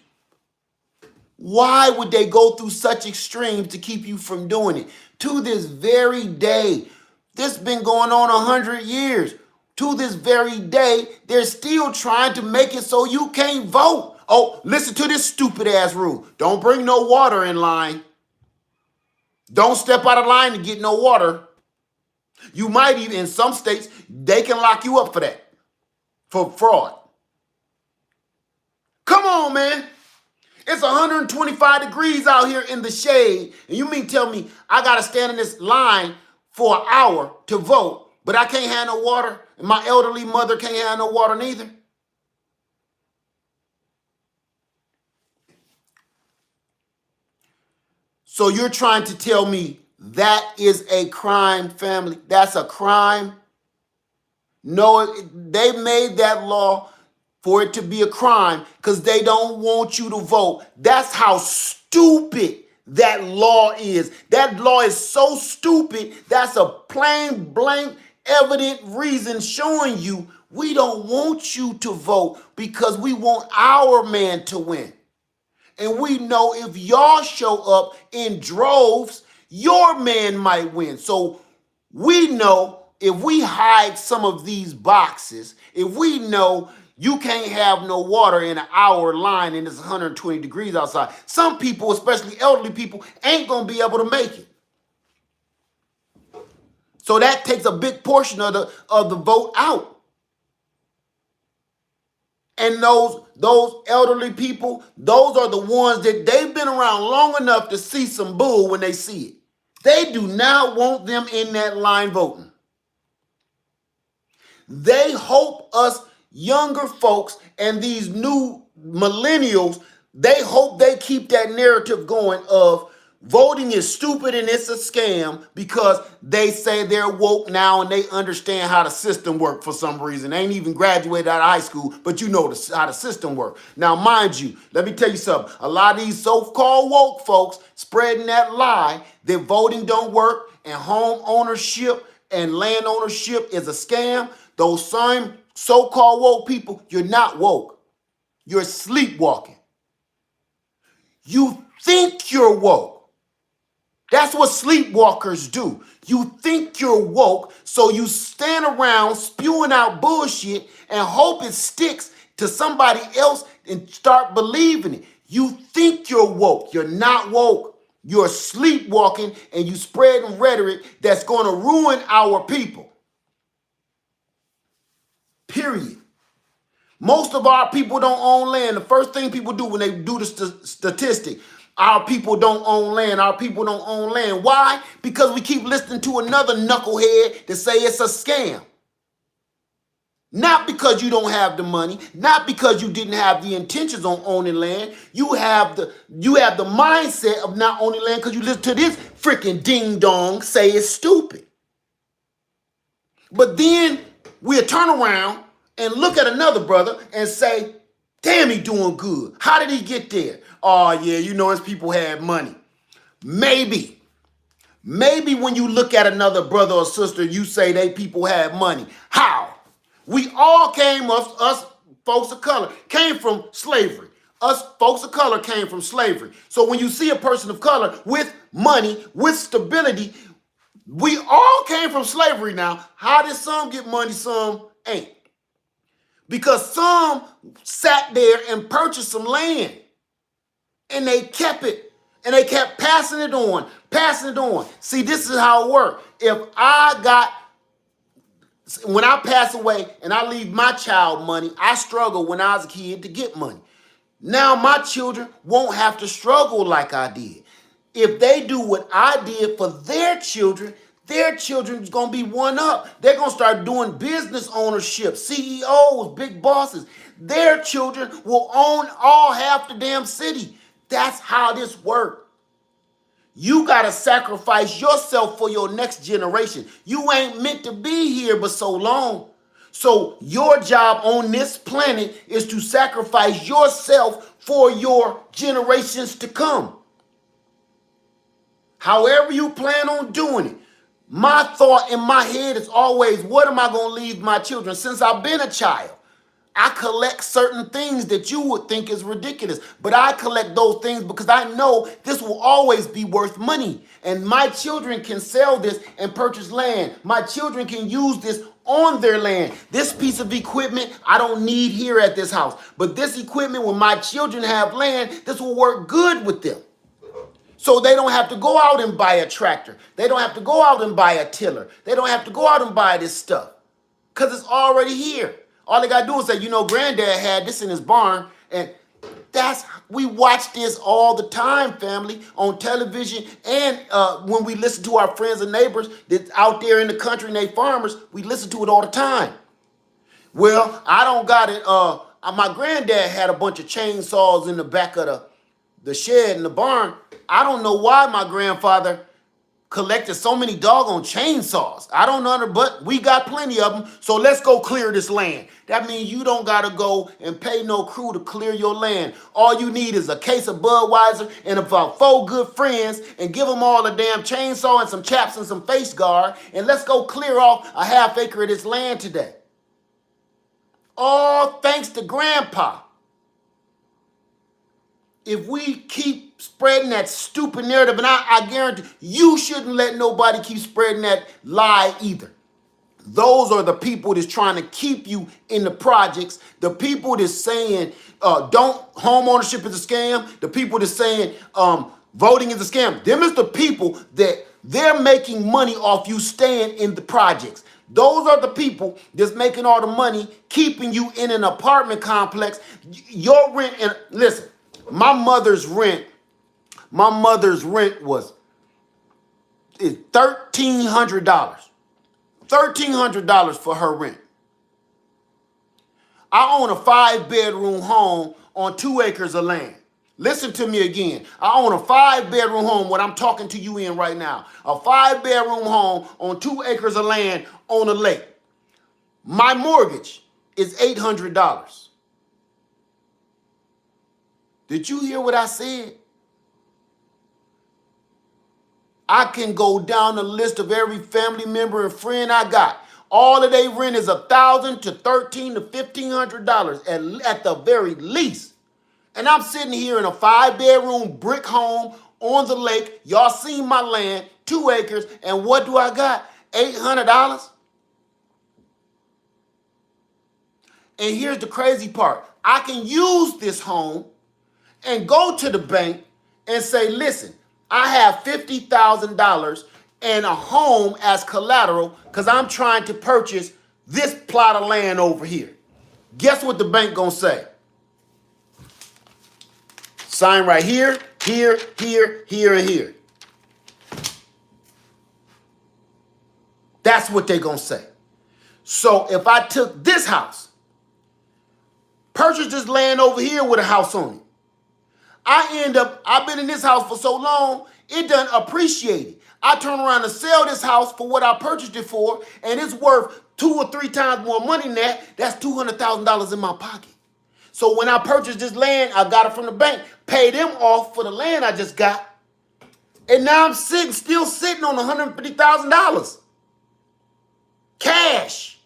why would they go through such extremes to keep you from doing it? To this very day, this has been going on 100 years. To this very day, they're still trying to make it so you can't vote. Oh, listen to this stupid ass rule. Don't bring no water in line. Don't step out of line to get no water. You might even, in some states, they can lock you up for that, for fraud. Come on, man. It's 125 degrees out here in the shade, and you mean tell me I got to stand in this line for an hour to vote, but I can't have no water, and my elderly mother can't have no water neither? So you're trying to tell me that is a crime, family? That's a crime? No, they made that law for it to be a crime because they don't want you to vote. That's how stupid that law is. That law is so stupid. That's a plain blank evident reason showing you we don't want you to vote because we want our man to win. And we know if y'all show up in droves, your man might win. So we know if we hide some of these boxes, if we know you can't have no water in an hour line and it's 120 degrees outside, some people, especially elderly people, ain't going to be able to make it. So that takes a big portion of the vote out. And those elderly people, those are the ones that they've been around long enough to see some bull when they see it. They do not want them in that line voting. They hope us younger folks and these new millennials, they hope they keep that narrative going of voting is stupid and it's a scam because they say they're woke now and they understand how the system works for some reason. They ain't even graduated out of high school, but you know how the system works. Now, mind you, let me tell you something. A lot of these so-called woke folks spreading that lie that voting don't work and home ownership and land ownership is a scam. Those same so-called woke people, you're not woke. You're sleepwalking. You think you're woke. That's what sleepwalkers do. You think you're woke, so you stand around spewing out bullshit and hope it sticks to somebody else and start believing it. You think you're woke. You're not woke. You're sleepwalking and you spreading rhetoric that's going to ruin our people. Period. Most of our people don't own land. The first thing people do when they do the statistic, our people don't own land. Our people don't own land. Why? Because we keep listening to another knucklehead that say it's a scam. Not because you don't have the money, not because you didn't have the intentions on owning land. You have the mindset of not owning land because you listen to this freaking ding dong say it's stupid. But then we'll turn around and look at another brother and say, damn, he doing good. How did he get there? Oh, yeah, you know his people had money. Maybe when you look at another brother or sister, you say they people had money. How? We all came, us folks of color, came from slavery. Us folks of color came from slavery. So when you see a person of color with money, with stability, we all came from slavery now. How did some get money, some ain't? Because some sat there and purchased some land. And they kept it. And they kept passing it on, passing it on. See, this is how it works. When I pass away and I leave my child money, I struggled when I was a kid to get money. Now my children won't have to struggle like I did. If they do what I did for their children is going to be one up. They're going to start doing business ownership, CEOs, big bosses. Their children will own all half the damn city. That's how this works. You got to sacrifice yourself for your next generation. You ain't meant to be here but so long. So your job on this planet is to sacrifice yourself for your generations to come. However you plan on doing it. My thought in my head is always, what am I going to leave my children? Since I've been a child, I collect certain things that you would think is ridiculous. But I collect those things because I know this will always be worth money. And my children can sell this and purchase land. My children can use this on their land. This piece of equipment I don't need here at this house. But this equipment, when my children have land, this will work good with them. So they don't have to go out and buy a tractor. They don't have to go out and buy a tiller. They don't have to go out and buy this stuff because it's already here. All they got to do is say, you know, granddad had this in his barn. And we watch this all the time, family, on television. And when we listen to our friends and neighbors that's out there in the country and they farmers, we listen to it all the time. Well, I don't got it. My granddad had a bunch of chainsaws in the back of the shed in the barn. I don't know why my grandfather collected so many doggone chainsaws. I don't know, but we got plenty of them. So let's go clear this land. That means you don't got to go and pay no crew to clear your land. All you need is a case of Budweiser and about 4 good friends, and give them all a damn chainsaw and some chaps and some face guard, and let's go clear off a half acre of this land today. All thanks to Grandpa. If we keep spreading that stupid narrative, and I guarantee you shouldn't let nobody keep spreading that lie either. Those are the people that's trying to keep you in the projects. The people that's saying home ownership is a scam. The people that's saying voting is a scam. Them is the people that they're making money off you staying in the projects. Those are the people that's making all the money, keeping you in an apartment complex. Your rent, and listen, my mother's rent was $1,300. $1,300 for her rent. I own a 5-bedroom home on 2 acres of land. Listen to me again. I own a 5-bedroom home, what I'm talking to you in right now. A 5-bedroom home on 2 acres of land on a lake. My mortgage is $800. Did you hear what I said? I can go down the list of every family member and friend I got. All of their rent is $1,000 to $1,300 to $1,500 at the very least. And I'm sitting here in a 5-bedroom brick home on the lake. Y'all seen my land, 2 acres, and what do I got? $800? And here's the crazy part. I can use this home and go to the bank and say, listen, I have $50,000 and a home as collateral because I'm trying to purchase this plot of land over here. Guess what the bank gonna say? Sign right here, here, here, here, and here. That's what they gonna say. So if I took this house, purchased this land over here with a house on it, I've been in this house for so long, it done appreciated. I turn around and sell this house for what I purchased it for, and it's worth 2 or 3 times more money than that. That's $200,000 in my pocket. So when I purchased this land, I got it from the bank, paid them off for the land I just got, and now I'm still sitting on $150,000. Cash.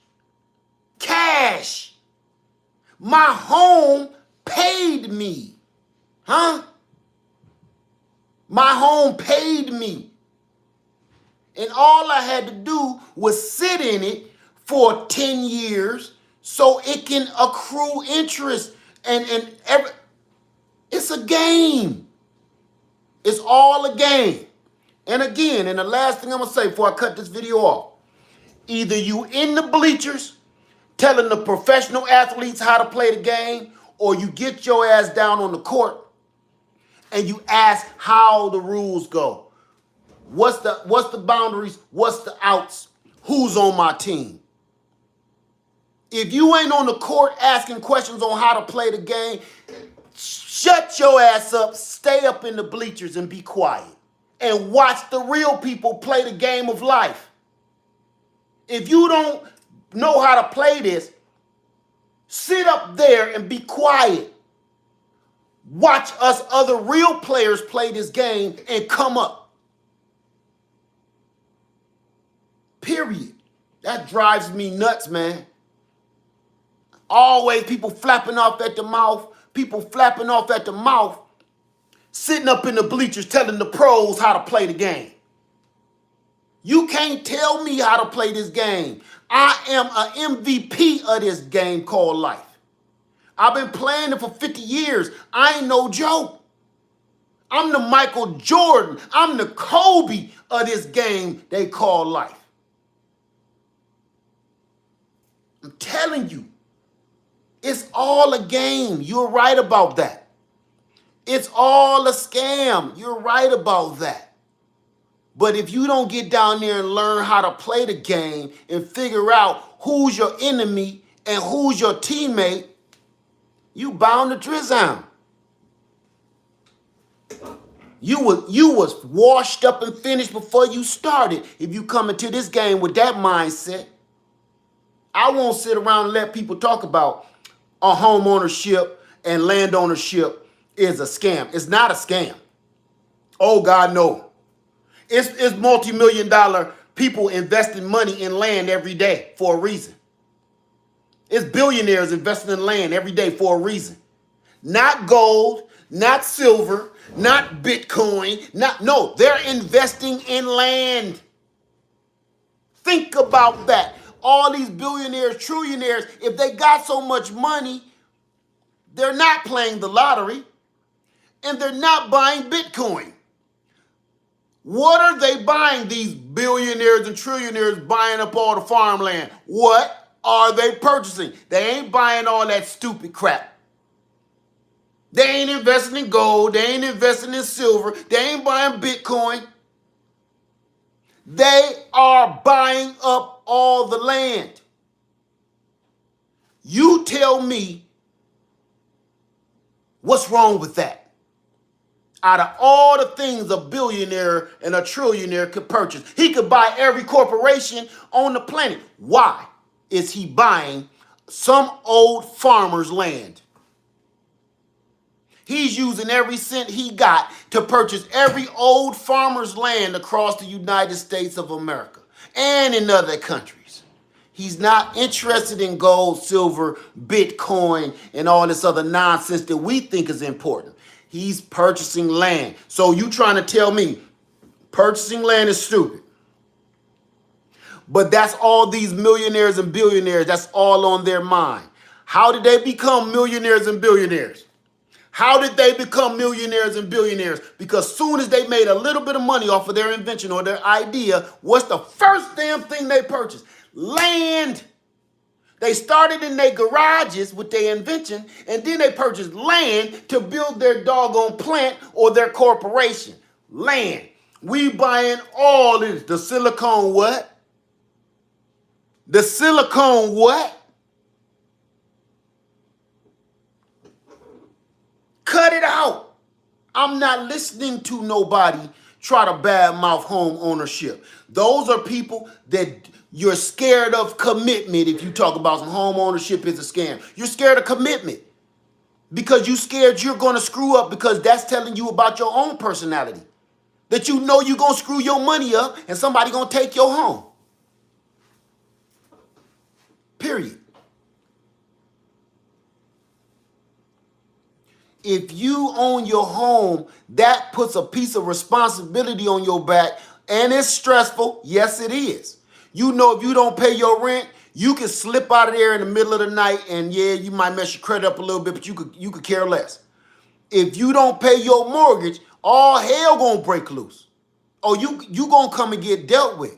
My home paid me. Huh? My home paid me. And all I had to do was sit in it for 10 years so it can accrue interest. It's a game. It's all a game. And again, and the last thing I'm going to say before I cut this video off, either you in the bleachers telling the professional athletes how to play the game, or you get your ass down on the court and you ask how the rules go. What's the boundaries? What's the outs? Who's on my team? If you ain't on the court asking questions on how to play the game, shut your ass up, stay up in the bleachers and be quiet. And watch the real people play the game of life. If you don't know how to play this, sit up there and be quiet. Watch us other real players play this game and come up. Period. That drives me nuts, man. Always people flapping off at the mouth, sitting up in the bleachers telling the pros how to play the game. You can't tell me how to play this game. I am an MVP of this game called life. I've been playing it for 50 years. I ain't no joke. I'm the Michael Jordan. I'm the Kobe of this game they call life. I'm telling you, it's all a game. You're right about that. It's all a scam. You're right about that. But if you don't get down there and learn how to play the game and figure out who's your enemy and who's your teammate, you bound to drizzle. You was washed up and finished before you started if you come into this game with that mindset. I won't sit around and let people talk about home ownership and land ownership is a scam. It's not a scam. Oh God, no. It's multi-million dollar people investing money in land every day for a reason. It's billionaires investing in land every day for a reason. Not gold, not silver, not Bitcoin, no, they're investing in land. Think about that. All these billionaires, trillionaires, if they got so much money, they're not playing the lottery and they're not buying Bitcoin. What are they buying, these billionaires and trillionaires buying up all the farmland? What are they purchasing? They ain't buying all that stupid crap. They ain't investing in gold. They ain't investing in silver. They ain't buying Bitcoin. They are buying up all the land. You tell me what's wrong with that. Out of all the things a billionaire and a trillionaire could purchase, he could buy every corporation on the planet. Why is he buying some old farmer's land? He's using every cent he got to purchase every old farmer's land across the United States of America and in other countries. He's not interested in gold, silver, Bitcoin, and all this other nonsense that we think is important. He's purchasing land. So you trying to tell me purchasing land is stupid? But that's all these millionaires and billionaires, that's all on their mind. How did they become millionaires and billionaires? How did they become millionaires and billionaires? Because soon as they made a little bit of money off of their invention or their idea, what's the first damn thing they purchased? Land. They started in their garages with their invention, and then they purchased land to build their doggone plant or their corporation. Land. We buying all this. The silicone what? The silicone what? Cut it out. I'm not listening to nobody try to badmouth home ownership. Those are people that you're scared of commitment. If you talk about some home ownership is a scam, you're scared of commitment because you're scared you're going to screw up, because that's telling you about your own personality, that you know you're going to screw your money up and somebody going to take your home. Period. If you own your home, that puts a piece of responsibility on your back, and it's stressful. Yes, it is. You know, if you don't pay your rent, you can slip out of there in the middle of the night, and yeah, you might mess your credit up a little bit, but you could care less. If you don't pay your mortgage, all hell gonna break loose. Oh, you gonna come and get dealt with.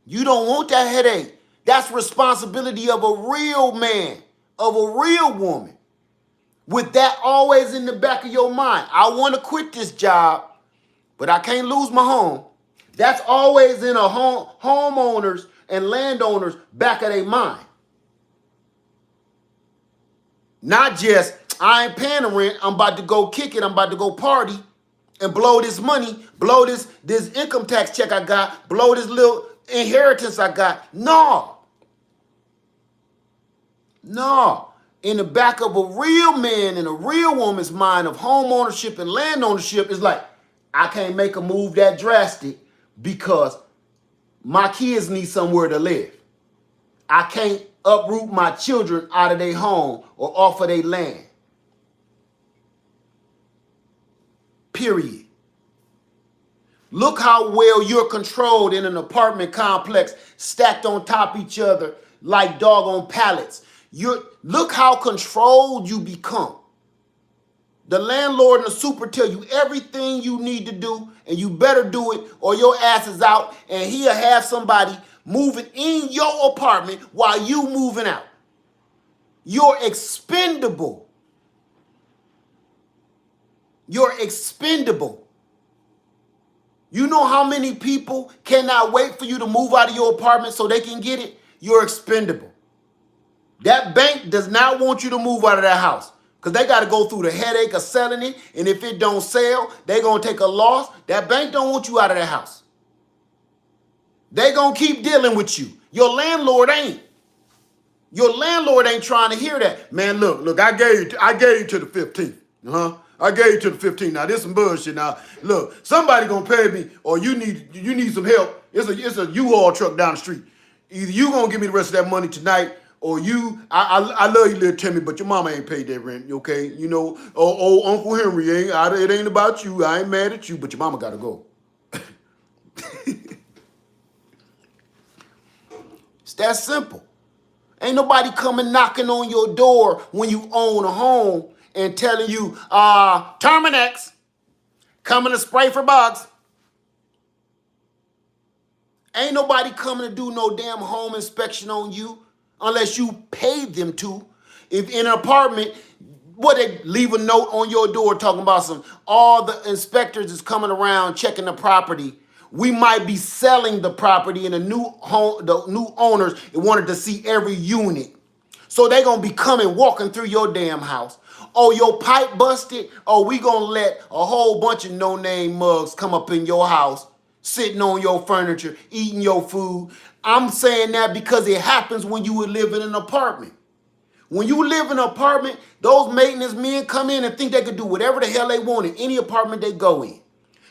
You don't want that headache. That's responsibility of a real man, of a real woman. With that always in the back of your mind. I want to quit this job, but I can't lose my home. That's always in a homeowners and landowners back of their mind. Not just, I ain't paying the rent, I'm about to go kick it, I'm about to go party and blow this money, blow this income tax check I got, blow this little inheritance I got. No. In the back of a real man and a real woman's mind of home ownership and land ownership is like, I can't make a move that drastic because my kids need somewhere to live. I can't uproot my children out of their home or off of their land. Period. Look how well you're controlled in an apartment complex stacked on top of each other like doggone pallets. Look how controlled you become. The landlord and the super tell you everything you need to do, and you better do it or your ass is out, and he'll have somebody moving in your apartment while you moving out. You're expendable. You're expendable. You know how many people cannot wait for you to move out of your apartment so they can get it? You're expendable. That bank does not want you to move out of that house Because they got to go through the headache of selling it. And if it don't sell, they going to take a loss. That bank don't want you out of that house. They going to keep dealing with you. Your landlord ain't. Your landlord ain't trying to hear that. Man, look, I gave you to the 15th. I gave you to the 15th. Now, this some bullshit now. Look, somebody gonna pay me, or you need some help. It's a U-Haul truck down the street. Either you gonna give me the rest of that money tonight, or I love you, little Timmy, but your mama ain't paid that rent, okay? You know, Uncle Henry, it ain't about you. I ain't mad at you, but your mama gotta go. It's that simple. Ain't nobody coming knocking on your door when you own a home and telling you, Terminex, coming to spray for bugs. Ain't nobody coming to do no damn home inspection on you unless you paid them to. If in an apartment, they leave a note on your door talking about all the inspectors is coming around checking the property. We might be selling the property, and the new owners wanted to see every unit. So they gonna be coming walking through your damn house. Oh, your pipe busted? Oh, we gonna let a whole bunch of no-name mugs come up in your house, sitting on your furniture, eating your food. I'm saying that because it happens when you would live in an apartment. When you live in an apartment, those maintenance men come in and think they could do whatever the hell they want in any apartment they go in.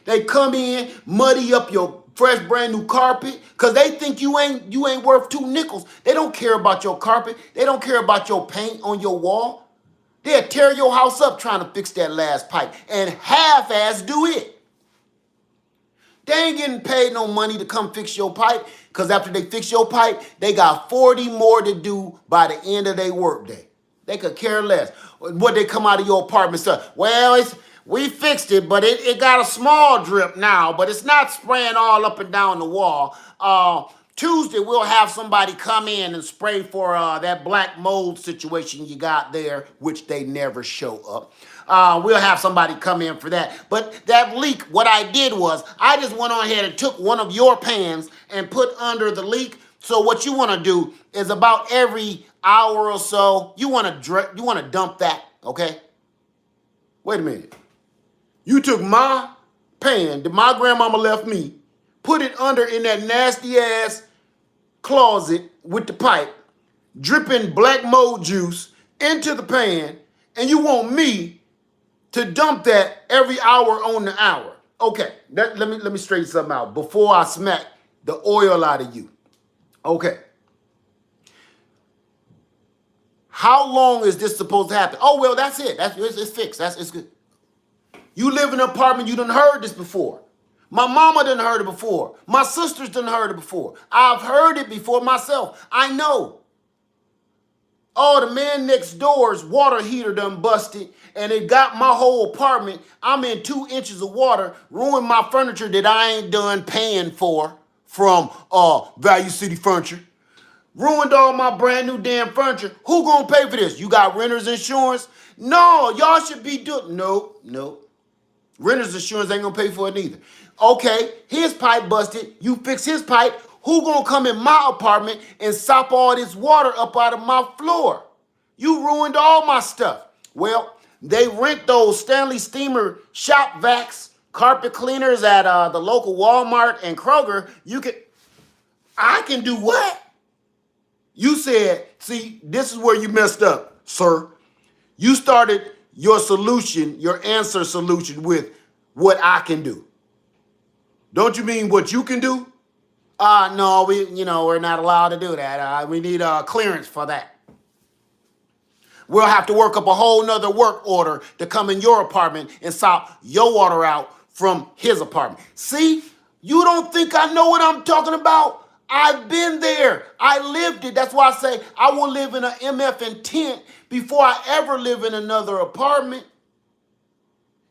They come in, muddy up your fresh brand new carpet, because they think you ain't worth 2 nickels. They don't care about your carpet. They don't care about your paint on your wall. They'll tear your house up trying to fix that last pipe and half-ass do it. They ain't getting paid no money to come fix your pipe, because after they fix your pipe, they got 40 more to do by the end of their workday. They could care less. What they come out of your apartment say, well, we fixed it, but it got a small drip now, but it's not spraying all up and down the wall. Tuesday, we'll have somebody come in and spray for that black mold situation you got there, which they never show up. We'll have somebody come in for that. But that leak, what I did was, I just went on ahead and took one of your pans and put under the leak. So what you want to do is about every hour or so, you want to dump that, okay? Wait a minute. You took my pan that my grandmama left me, put it under in that nasty ass closet with the pipe, dripping black mold juice into the pan, and you want me to dump that every hour on the hour. Okay, let me straighten something out before I smack the oil out of you. Okay. How long is this supposed to happen? Oh, well, that's it. It's fixed. It's good. You live in an apartment, you done heard this before. My mama done heard it before. My sisters done heard it before. I've heard it before myself. I know. Oh, the man next door's water heater done busted, and it got my whole apartment. I'm in 2 inches of water, ruined my furniture that I ain't done paying for from Value City Furniture. Ruined all my brand new damn furniture. Who gonna pay for this? You got renter's insurance? No, y'all should be doing. Nope. Renter's insurance ain't gonna pay for it neither. Okay, his pipe busted. You fix his pipe. Who gonna come in my apartment and sop all this water up out of my floor? You ruined all my stuff. Well, they rent those Stanley Steamer shop vacs, carpet cleaners at the local Walmart and Kroger. I can do what? You said, see, this is where you messed up, sir. You started your answer solution with what I can do. Don't you mean what you can do? No, we're not allowed to do that. We need clearance for that. We'll have to work up a whole nother work order to come in your apartment and sop your water out from his apartment. See, you don't think I know what I'm talking about? I've been there. I lived it. That's why I say I will live in an MF and tent before I ever live in another apartment.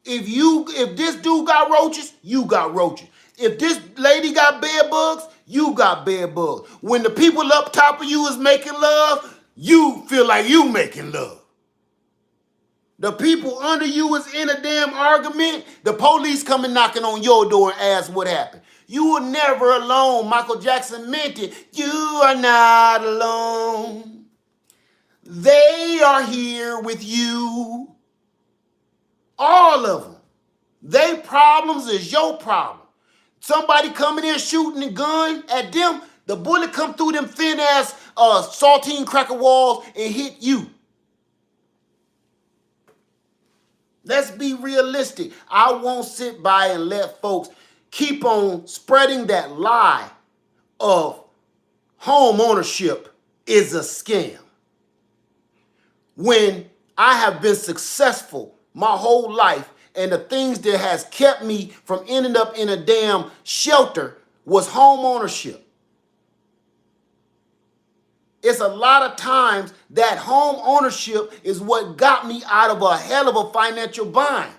If this dude got roaches, you got roaches. If this lady got bed bugs, you got bed bugs. When the people up top of you is making love, you feel like you making love. The people under you is in a damn argument. The police coming knocking on your door and ask what happened. You were never alone. Michael Jackson meant it. You are not alone. They are here with you. All of them. They problems is your problem. Somebody coming in shooting a gun at them, the bullet come through them thin ass saltine cracker walls and hit you. Let's be realistic. I won't sit by and let folks keep on spreading that lie of home ownership is a scam. When I have been successful my whole life, and the things that has kept me from ending up in a damn shelter was home ownership. It's a lot of times that home ownership is what got me out of a hell of a financial bind.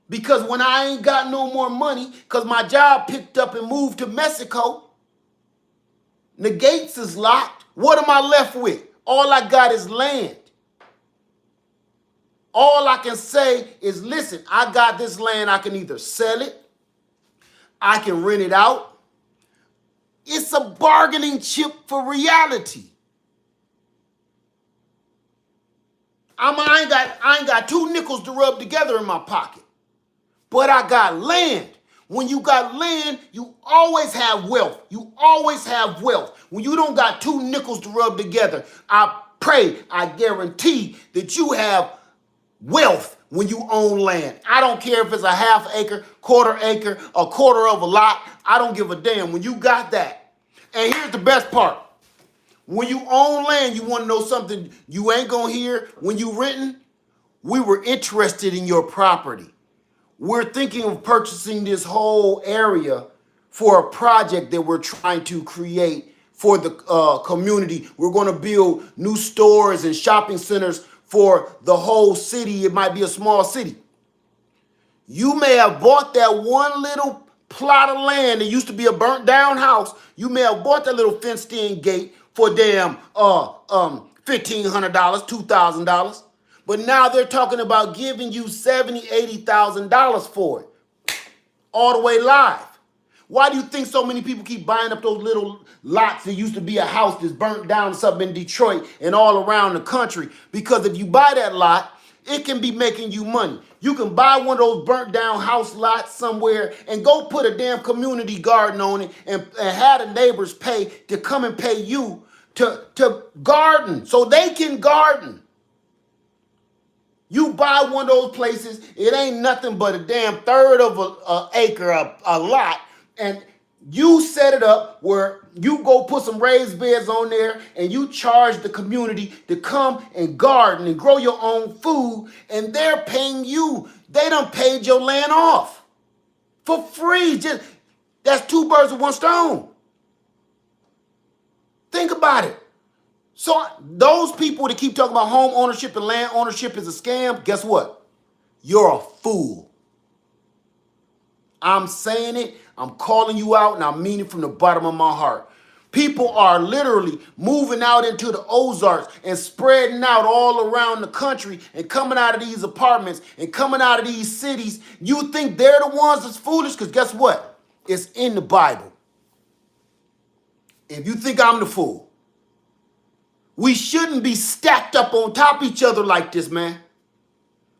Because when I ain't got no more money, because my job picked up and moved to Mexico, the gates is locked, what am I left with? All I got is land. All I can say is, listen, I got this land. I can either sell it, I can rent it out. It's a bargaining chip for reality. I ain't got two nickels to rub together in my pocket, but I got land. When you got land, you always have wealth. You always have wealth. When you don't got two nickels to rub together, I guarantee that you have wealth when you own land. I don't care if it's a half acre, quarter acre, a quarter of a lot. I don't give a damn when you got that. And here's the best part. When you own land, you want to know something you ain't going to hear when you renting? We were interested in your property. We're thinking of purchasing this whole area for a project that we're trying to create for the community. We're going to build new stores and shopping centers for the whole city. It might be a small city. You may have bought that one little plot of land that used to be a burnt down house. You may have bought that little fenced in gate for damn $1,500, $2,000. But now they're talking about giving you $70,000, $80,000 for it. All the way live. Why do you think so many people keep buying up those little lots that used to be a house that's burnt down and something in Detroit and all around the country? Because if you buy that lot, it can be making you money. You can buy one of those burnt down house lots somewhere and go put a damn community garden on it and have the neighbors pay to come and pay you to garden so they can garden. You buy one of those places, it ain't nothing but a damn third of an acre, a lot, and you set it up where you go put some raised beds on there and you charge the community to come and garden and grow your own food, and they're paying you. They done paid your land off for free. That's two birds with one stone. Think about it. So those people that keep talking about home ownership and land ownership is a scam, guess what? You're a fool. I'm saying it, I'm calling you out, and I mean it from the bottom of my heart. People are literally moving out into the Ozarks and spreading out all around the country and coming out of these apartments and coming out of these cities. You think they're the ones that's foolish? Because guess what? It's in the Bible. If you think I'm the fool, we shouldn't be stacked up on top of each other like this, man.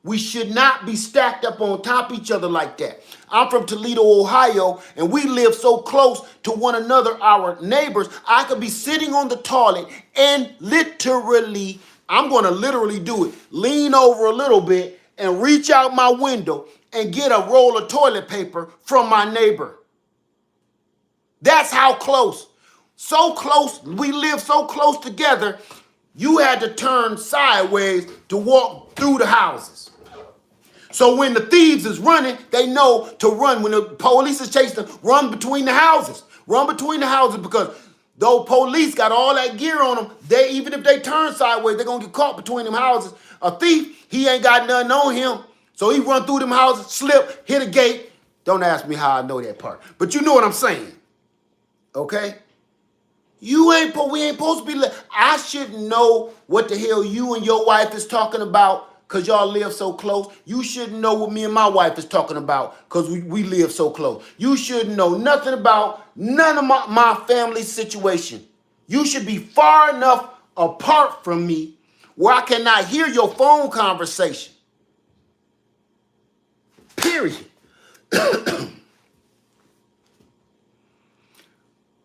We should not be stacked up on top of each other like that. I'm from Toledo, Ohio, and we live so close to one another, our neighbors. I could be sitting on the toilet and literally, I'm going to literally do it, lean over a little bit and reach out my window and get a roll of toilet paper from my neighbor. That's how close. So close, we live so close together, you had to turn sideways to walk through the houses. So when the thieves is running, they know to run. When the police is chasing them, run between the houses. Run between the houses, because those police got all that gear on them. Even if they turn sideways, they're going to get caught between them houses. A thief, he ain't got nothing on him. So he run through them houses, slip, hit a gate. Don't ask me how I know that part. But you know what I'm saying. Okay? We ain't supposed to be, I should know what the hell you and your wife is talking about because y'all live so close. You shouldn't know what me and my wife is talking about because we live so close. You shouldn't know nothing about none of my family situation. You should be far enough apart from me where I cannot hear your phone conversation. Period.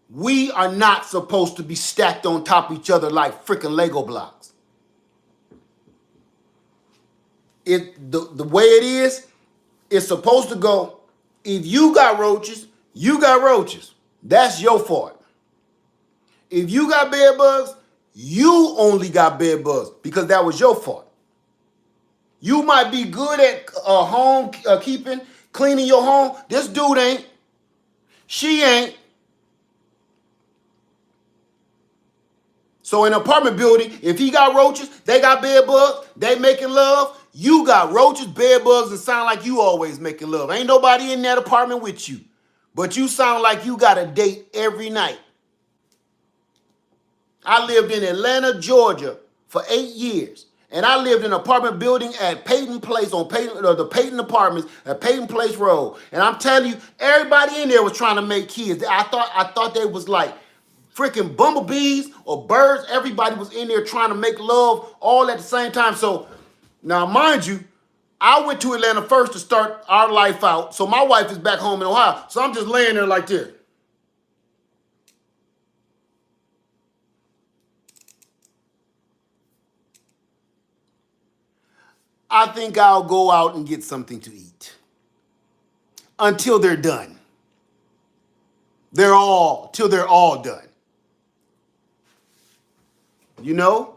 We are not supposed to be stacked on top of each other like freaking Lego blocks. The way it is, it's supposed to go, if you got roaches, you got roaches. That's your fault. If you got bed bugs, you only got bed bugs because that was your fault. You might be good at home keeping, cleaning your home. This dude ain't. She ain't. So in an apartment building, if he got roaches, they got bed bugs, they making love, you got roaches, bed bugs, and sound like you always making love. Ain't nobody in that apartment with you. But you sound like you got a date every night. I lived in Atlanta, Georgia for 8 years. And I lived in an apartment building at Peyton Place on the Peyton Apartments at Peyton Place Road. And I'm telling you, everybody in there was trying to make kids. I thought they was like freaking bumblebees or birds. Everybody was in there trying to make love all at the same time. So now, mind you, I went to Atlanta first to start our life out. So my wife is back home in Ohio. So I'm just laying there like this. I think I'll go out and get something to eat until they're done. Till they're all done. You know?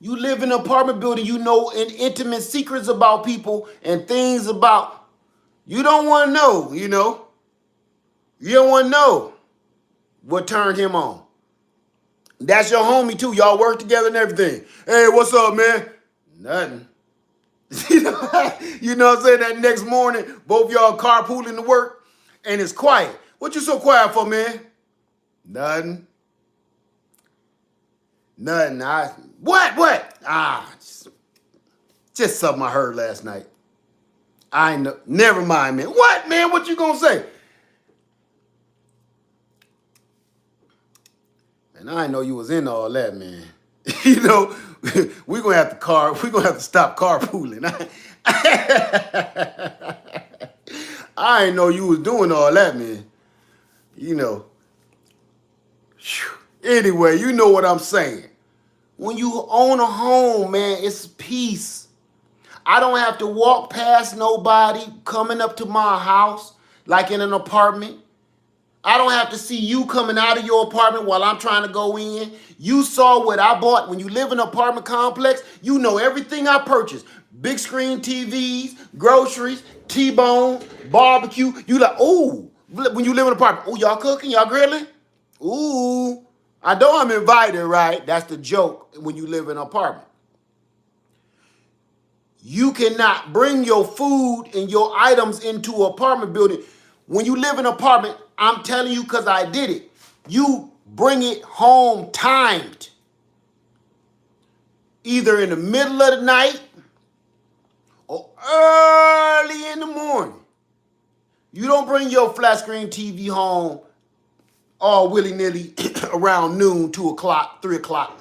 You live in an apartment building, you know intimate secrets about people and things about, you don't want to know, you know? You don't want to know what turned him on. That's your homie too. Y'all work together and everything. Hey, what's up, man? Nothing. You know what I'm saying? That next morning, both y'all carpooling to work and it's quiet. What you so quiet for, man? Nothing. Nothing. What? Just something I heard last night. I know. Never mind, man. What, man? What you gonna say? And I didn't know you was in all that, man. You know, we're gonna have to stop carpooling. I didn't know you was doing all that, man. You know. Anyway, you know what I'm saying. When you own a home, man, it's peace. I don't have to walk past nobody coming up to my house like in an apartment. I don't have to see you coming out of your apartment while I'm trying to go in. You saw what I bought. When you live in an apartment complex, you know everything I purchased. Big screen TVs, groceries, T-bone, barbecue. You like, ooh, when you live in an apartment, ooh, y'all cooking, y'all grilling? Ooh, I know I'm invited, right? That's the joke when you live in an apartment. You cannot bring your food and your items into an apartment building. When you live in an apartment, I'm telling you because I did it, you bring it home timed. Either in the middle of the night or early in the morning. You don't bring your flat screen TV home all willy-nilly around noon, 2 o'clock, 3 o'clock.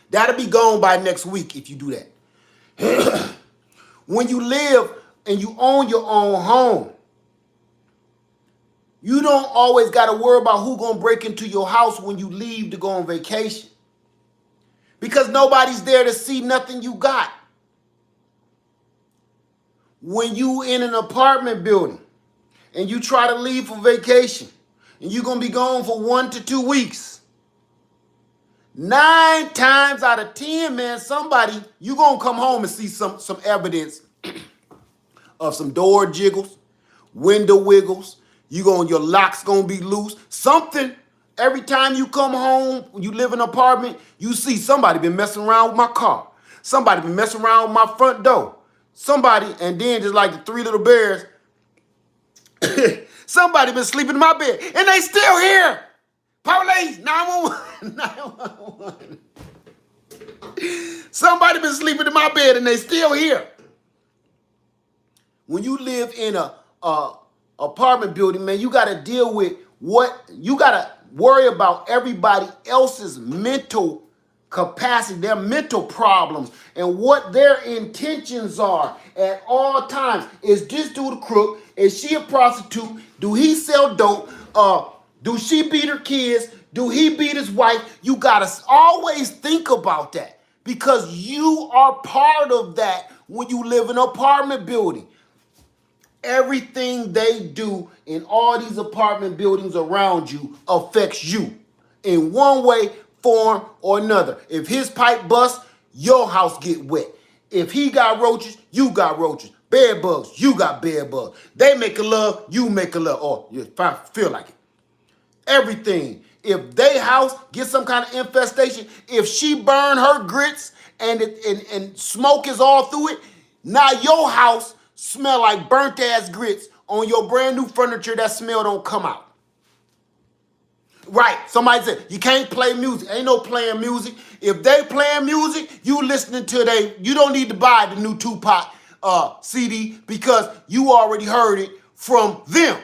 That'll be gone by next week if you do that. When you live and you own your own home, you don't always got to worry about who's going to break into your house when you leave to go on vacation. Because nobody's there to see nothing you got. When you in an apartment building and you try to leave for vacation and you're going to be gone for 1 to 2 weeks, 9 times out of 10, man, you're going to come home and see some evidence of some door jiggles, window wiggles. Your lock's gonna be loose. Something. Every time you come home, you live in an apartment, you see somebody been messing around with my car. Somebody been messing around with my front door. Somebody, and then just like the 3 little bears, somebody been sleeping in my bed, and they still here. Police, 911, 911. Somebody been sleeping in my bed, and they still here. When you live in a apartment building, man, you got to deal with you got to worry about everybody else's mental capacity, their mental problems, and what their intentions are at all times. Is this dude a crook? Is she a prostitute? Do he sell dope? Do she beat her kids? Do he beat his wife? You gotta always think about that because you are part of that when you live in an apartment building. Everything they do in all these apartment buildings around you affects you in one way, form, or another. If his pipe busts, your house get wet. If he got roaches, you got roaches. Bed bugs, you got bed bugs. They make a love, you make a love. Or you feel like it. Everything. If they house gets some kind of infestation, if she burn her grits and smoke is all through it, now your house smell like burnt ass grits on your brand new furniture. That smell don't come out. Right. Somebody said you can't play music. Ain't no playing music. If they playing music, you listening to you don't need to buy the new Tupac CD because you already heard it from them.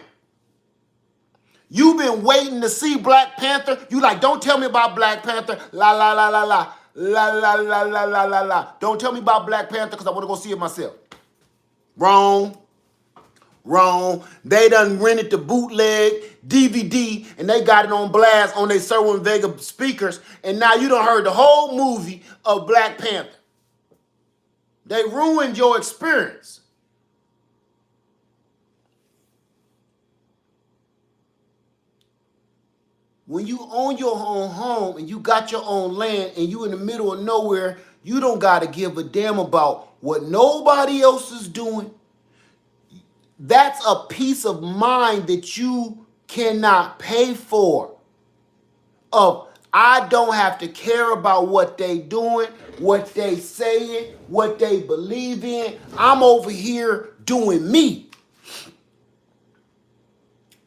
You've been waiting to see Black Panther. You like, don't tell me about Black Panther. La la la la la. La la la la la la la. Don't tell me about Black Panther because I want to go see it myself. Wrong. Wrong. They done rented the bootleg DVD and they got it on blast on their Cerwin Vega speakers. And now you done heard the whole movie of Black Panther. They ruined your experience. When you own your own home and you got your own land and you in the middle of nowhere, you don't got to give a damn about what nobody else is doing. That's a peace of mind that you cannot pay for. I don't have to care about what they doing, what they saying, what they believe in. I'm over here doing me.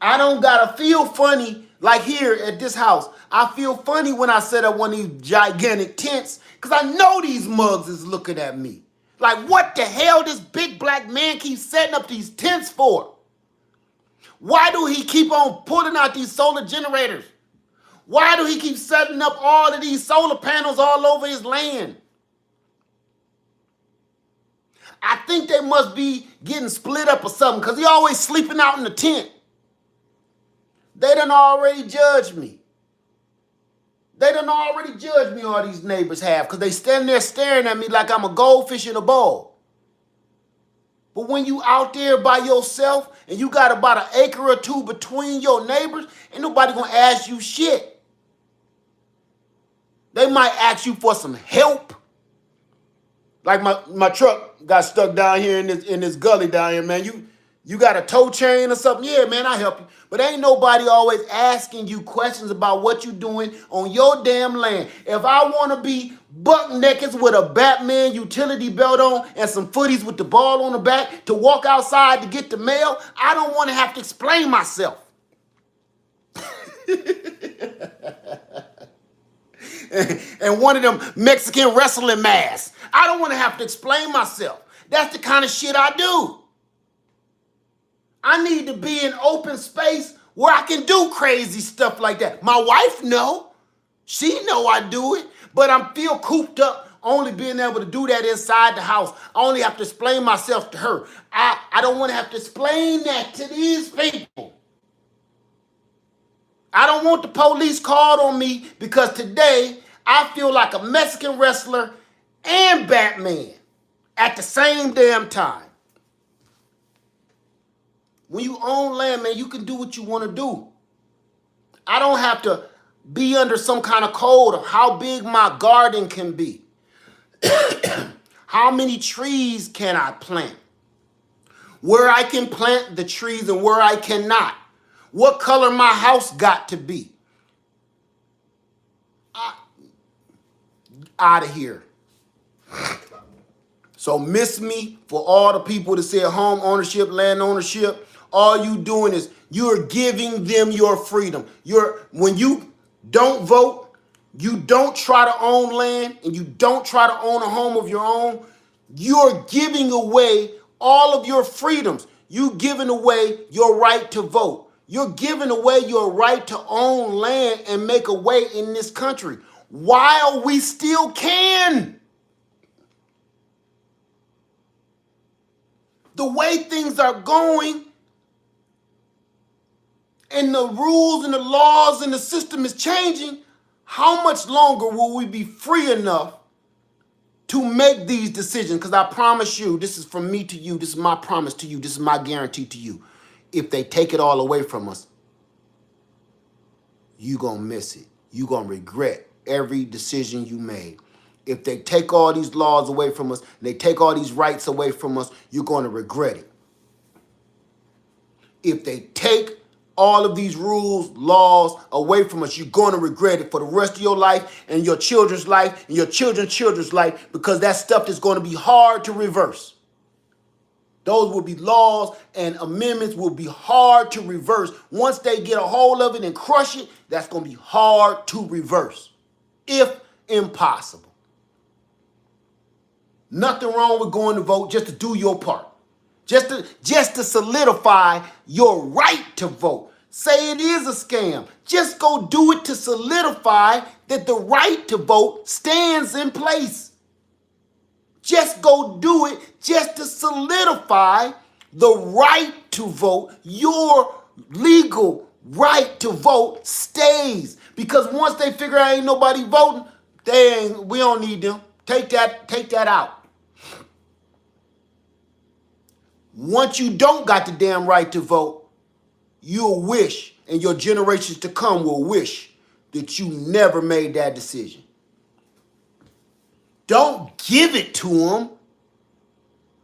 I don't gotta feel funny like here at this house. I feel funny when I set up one of these gigantic tents because I know these mugs is looking at me. Like, what the hell this big black man keeps setting up these tents for? Why do he keep on pulling out these solar generators? Why do he keep setting up all of these solar panels all over his land? I think they must be getting split up or something because he always sleeping out in the tent. They done already judged me. They done already judged me, all these neighbors have, because they stand there staring at me like I'm a goldfish in a bowl. But when you out there by yourself and you got about an acre or two between your neighbors, ain't nobody gonna ask you shit. They might ask you for some help. Like my truck got stuck down here in this gully down here, man. You got a tow chain or something? Yeah, man, I help you. But ain't nobody always asking you questions about what you doing on your damn land. If I want to be buck naked with a Batman utility belt on and some footies with the ball on the back to walk outside to get the mail, I don't want to have to explain myself. And one of them Mexican wrestling masks. I don't want to have to explain myself. That's the kind of shit I do. I need to be in open space where I can do crazy stuff like that. My wife know. She know I do it. But I'm feel cooped up only being able to do that inside the house. I only have to explain myself to her. I don't want to have to explain that to these people. I don't want the police called on me because today I feel like a Mexican wrestler and Batman at the same damn time. When you own land, man, you can do what you want to do. I don't have to be under some kind of code of how big my garden can be. How many trees can I plant? Where I can plant the trees and where I cannot. What color my house got to be. Out of here. So miss me for all the people that say home ownership, land ownership. All you doing is you're giving them your freedom. When you don't vote, you don't try to own land, and you don't try to own a home of your own, you're giving away all of your freedoms. You're giving away your right to vote. You're giving away your right to own land and make a way in this country. while we still can. The way things are going and the rules and the laws and the system is changing, how much longer will we be free enough to make these decisions? Because I promise you, this is from me to you, this is my promise to you, this is my guarantee to you. If they take it all away from us, you're going to miss it. You're going to regret every decision you made. If they take all these laws away from us, they take all these rights away from us, you're going to regret it. If they take all of these rules, laws away from us, you're going to regret it for the rest of your life and your children's life and your children's children's life, because that stuff is going to be hard to reverse. Those will be laws and amendments will be hard to reverse. Once they get a hold of it and crush it, that's going to be hard to reverse, if impossible. Nothing wrong with going to vote, just to do your part. Just to solidify your right to vote. Say it is a scam. Just go do it to solidify that the right to vote stands in place. Just go do it just to solidify the right to vote. Your legal right to vote stays. Because once they figure out ain't nobody voting, we don't need them. Take that out. Once you don't got the damn right to vote, you'll wish, and your generations to come will wish, that you never made that decision. Don't give it to them.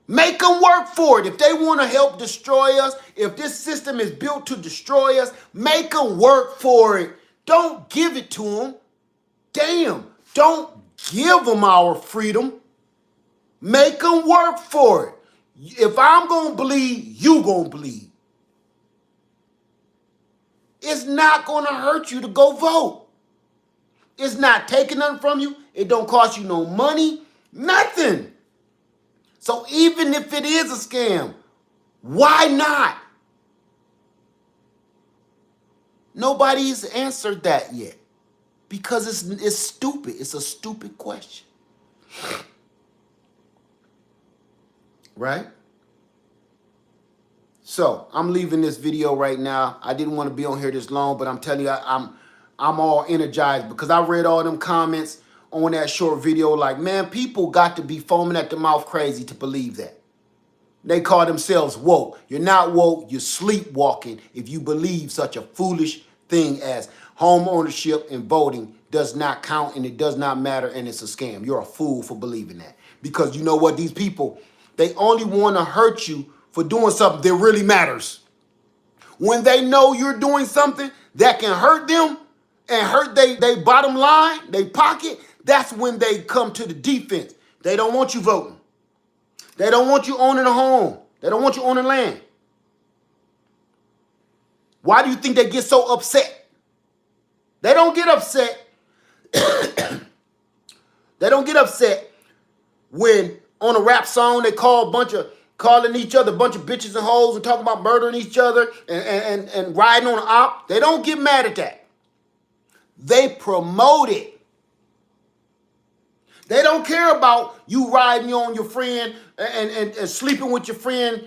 Make them work for it. If they want to help destroy us, if this system is built to destroy us, make them work for it. Don't give it to them. Damn, don't give them our freedom. Make them work for it. If I'm going to bleed, you going to bleed. It's not going to hurt you to go vote. It's not taking nothing from you. It don't cost you no money, nothing. So even if it is a scam, why not? Nobody's answered that yet because it's stupid. It's a stupid question. Right? So I'm leaving this video right now. I didn't want to be on here this long, but I'm telling you, I'm all energized because I read all them comments on that short video. Like, man, people got to be foaming at the mouth crazy to believe that. They call themselves woke. You're not woke. You're sleepwalking if you believe such a foolish thing as home ownership and voting does not count and it does not matter and it's a scam. You're a fool for believing that. Because you know what? These people, they only want to hurt you for doing something that really matters. When they know you're doing something that can hurt them and hurt they bottom line, they pocket, that's when they come to the defense. They don't want you voting. They don't want you owning a home. They don't want you owning land. Why do you think they get so upset? They don't get upset. They don't get upset when on a rap song they calling each other a bunch of bitches and hoes and talking about murdering each other and riding on an op. They don't get mad at that. They promote it. They don't care about you riding on your friend and sleeping with your friend,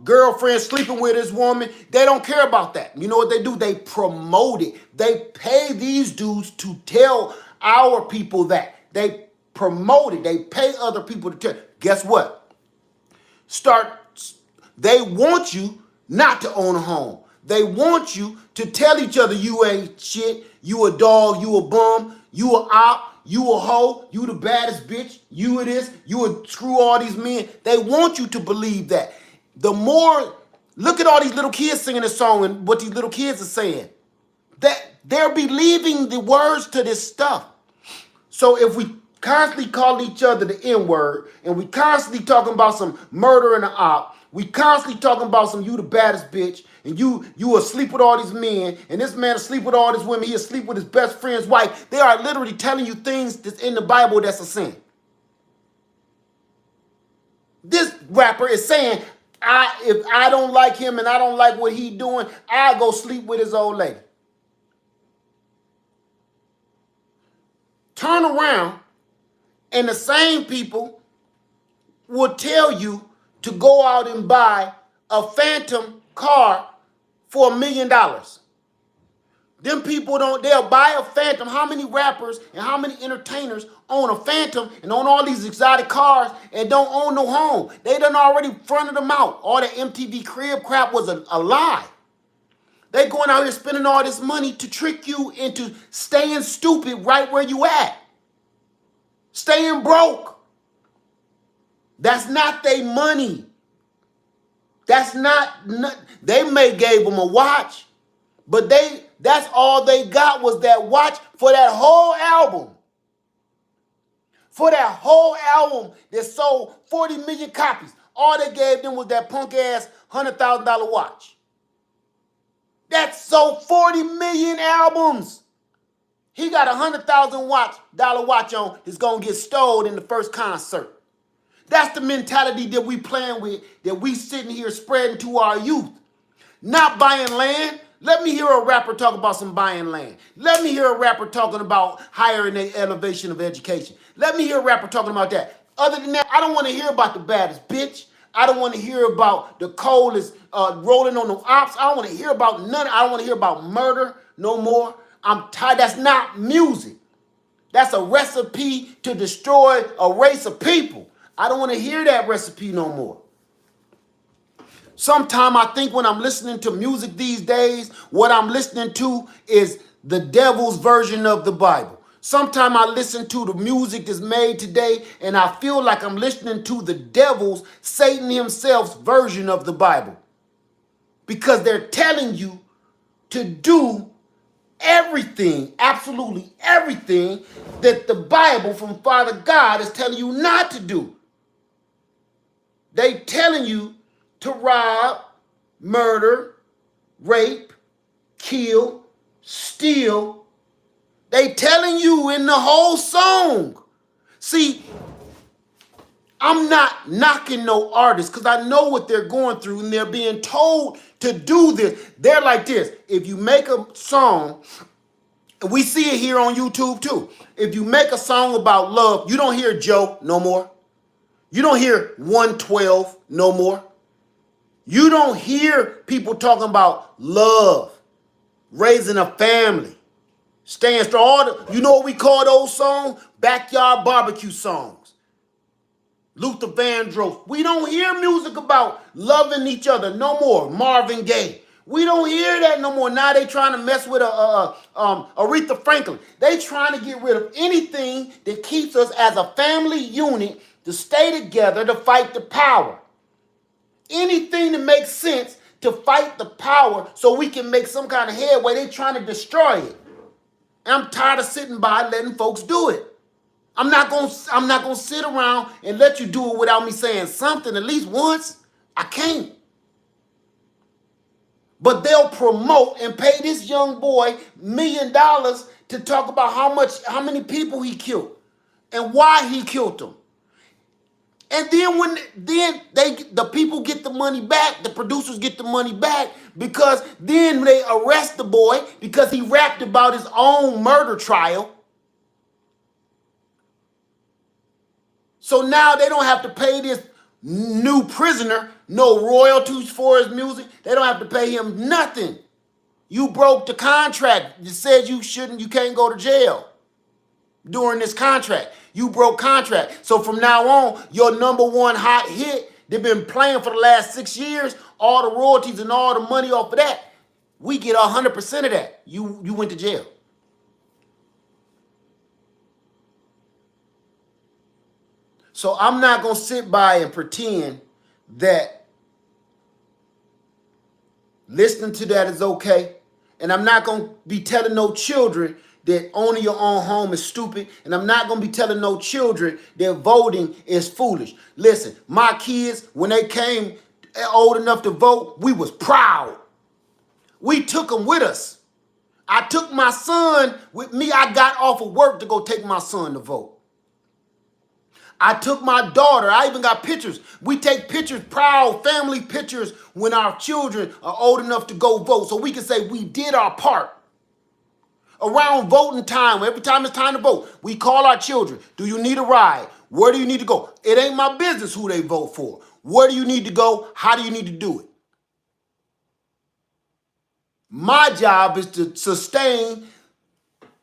girlfriend, sleeping with his woman. They don't care about that. You know what they do? They promote it. They pay these dudes to tell our people that. They promote it. They pay other people to tell. Guess what? They want you not to own a home. They want you to tell each other you ain't shit, you a dog, you a bum, you a op, you a hoe, you the baddest bitch, you it is, you would screw all these men. They want you to believe that. The more, look at all these little kids singing this song and what these little kids are saying. That they're believing the words to this stuff. So if we constantly call each other the N-word and we constantly talking about some murder and an op, we constantly talking about some you the baddest bitch, and you asleep with all these men, and this man asleep with all these women, he asleep with his best friend's wife. They are literally telling you things that's in the Bible that's a sin. This rapper is saying, if I don't like him and I don't like what he doing, I'll go sleep with his old lady. turn around and the same people will tell you to go out and buy a phantom car for $1 million. Them people they'll buy a phantom. How many rappers and how many entertainers own a phantom and own all these exotic cars and don't own no home? They done already fronted them out. All that MTV crib crap was a lie. They going out here spending all this money to trick you into staying stupid right where you at. Staying broke. That's not their money. That's not, they may gave them a watch, but that's all they got was that watch for that whole album. For that whole album that sold 40 million copies. All they gave them was that punk ass $100,000 watch. That sold 40 million albums. He got $100,000 watch on that's gonna get stolen in the first concert. That's the mentality that we playing with, that we sitting here spreading to our youth. Not buying land. Let me hear a rapper talk about some buying land. Let me hear a rapper talking about higher elevation of education. Let me hear a rapper talking about that. Other than that, I don't want to hear about the baddest bitch. I don't want to hear about the coldest rolling on the ops. I don't want to hear about none. I don't want to hear about murder no more. I'm tired. That's not music. That's a recipe to destroy a race of people. I don't want to hear that recipe no more. Sometimes I think when I'm listening to music these days, what I'm listening to is the devil's version of the Bible. Sometimes I listen to the music that's made today and I feel like I'm listening to the devil's, Satan himself's version of the Bible. Because they're telling you to do everything, absolutely everything that the Bible from Father God is telling you not to do. They telling you to rob, murder, rape, kill, steal. They telling you in the whole song. See, I'm not knocking no artists because I know what they're going through and they're being told to do this. They're like this. If you make a song, we see it here on YouTube too. If you make a song about love, you don't hear Joe no more. You don't hear 112 no more. You don't hear people talking about love, raising a family, staying strong. You know what we call those songs? Backyard barbecue songs. Luther Vandross. We don't hear music about loving each other no more. Marvin Gaye. We don't hear that no more. Now they trying to mess with Aretha Franklin. They trying to get rid of anything that keeps us as a family unit to stay together to fight the power. Anything that makes sense to fight the power so we can make some kind of headway, they trying to destroy it. And I'm tired of sitting by letting folks do it. I'm not gonna sit around and let you do it without me saying something at least once. I can't. But they'll promote and pay this young boy $1 million to talk about how many people he killed and why he killed them. And then the people get the money back, the producers get the money back because then they arrest the boy because he rapped about his own murder trial. So now they don't have to pay this new prisoner no royalties for his music. They don't have to pay him nothing. You broke the contract that says you can't go to jail during this contract. You broke contract. So from now on, your number one hot hit, they've been playing for the last 6 years, all the royalties and all the money off of that, we get 100% of that. You went to jail. So I'm not going to sit by and pretend that listening to that is okay. And I'm not going to be telling no children that owning your own home is stupid. And I'm not going to be telling no children that voting is foolish. Listen, my kids, when they came old enough to vote, we was proud. We took them with us. I took my son with me. I got off of work to go take my son to vote. I took my daughter. I even got pictures. We take pictures, proud family pictures when our children are old enough to go vote so we can say we did our part. Around voting time, every time it's time to vote, we call our children. Do you need a ride? Where do you need to go? It ain't my business who they vote for. Where do you need to go? How do you need to do it? My job is to sustain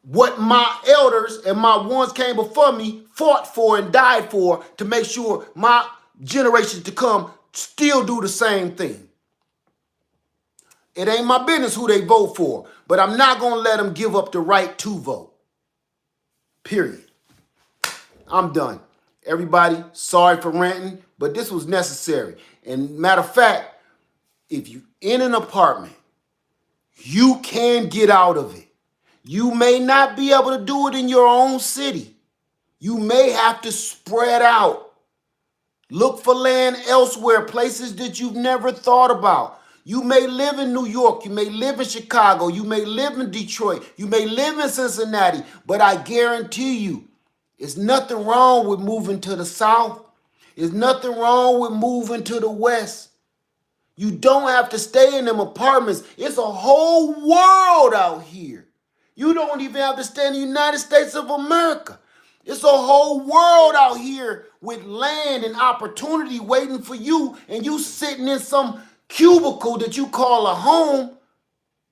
what my elders and my ones came before me fought for and died for, to make sure my generations to come still do the same thing. It ain't my business who they vote for, but I'm not going to let them give up the right to vote. Period. I'm done. Everybody, sorry for ranting, but this was necessary. And matter of fact, if you in an apartment, you can get out of it. You may not be able to do it in your own city. You may have to spread out. Look for land elsewhere, places that you've never thought about. You may live in New York, you may live in Chicago, you may live in Detroit, you may live in Cincinnati, but I guarantee you, there's nothing wrong with moving to the South. There's nothing wrong with moving to the West. You don't have to stay in them apartments. It's a whole world out here. You don't even have to stay in the United States of America. It's a whole world out here with land and opportunity waiting for you, and you sitting in some cubicle that you call a home,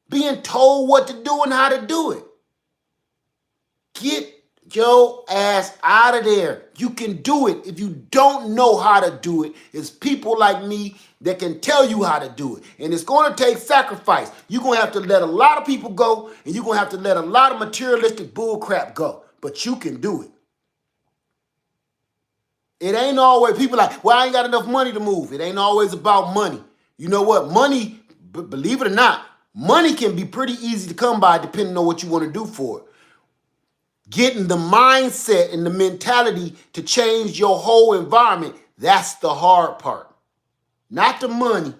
being told what to do and how to do it. Get your ass out of there. You can do it. If you don't know how to do it, it's people like me that can tell you how to do it. And it's going to take sacrifice. You're going to have to let a lot of people go, and you're going to have to let a lot of materialistic bull crap go. But you can do it. It ain't always, people like, well, I ain't got enough money to move. It ain't always about money. You know what? Money, believe it or not, money can be pretty easy to come by depending on what you want to do for it. Getting the mindset and the mentality to change your whole environment, that's the hard part. Not the money,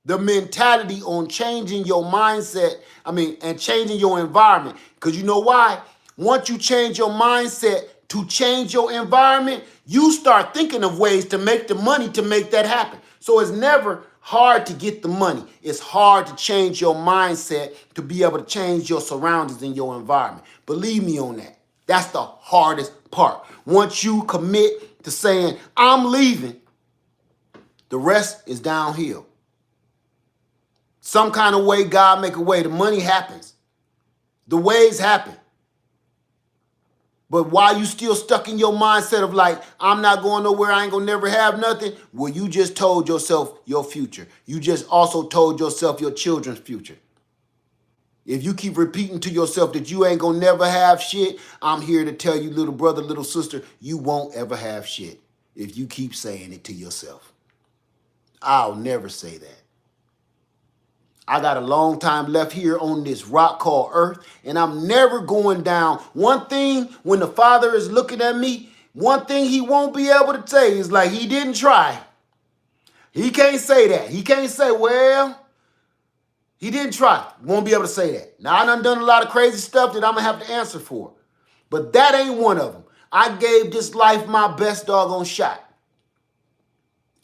the mentality on changing your mindset, and changing your environment. Because you know why? Once you change your mindset to change your environment, you start thinking of ways to make the money to make that happen. So it's never hard to get the money. It's hard to change your mindset to be able to change your surroundings and your environment. Believe me on that. That's the hardest part. Once you commit to saying, I'm leaving, the rest is downhill. Some kind of way, God make a way. The money happens. The ways happen. But while you still stuck in your mindset of like, I'm not going nowhere, I ain't gonna never have nothing, well, you just told yourself your future. You just also told yourself your children's future. If you keep repeating to yourself that you ain't gonna never have shit, I'm here to tell you, little brother, little sister, you won't ever have shit if you keep saying it to yourself. I'll never say that. I got a long time left here on this rock called Earth, and I'm never going down. One thing, when the Father is looking at me, one thing he won't be able to say is like, he didn't try. He can't say that. He can't say, well, he didn't try. Won't be able to say that. Now, I done a lot of crazy stuff that I'm going to have to answer for, but that ain't one of them. I gave this life my best doggone shot.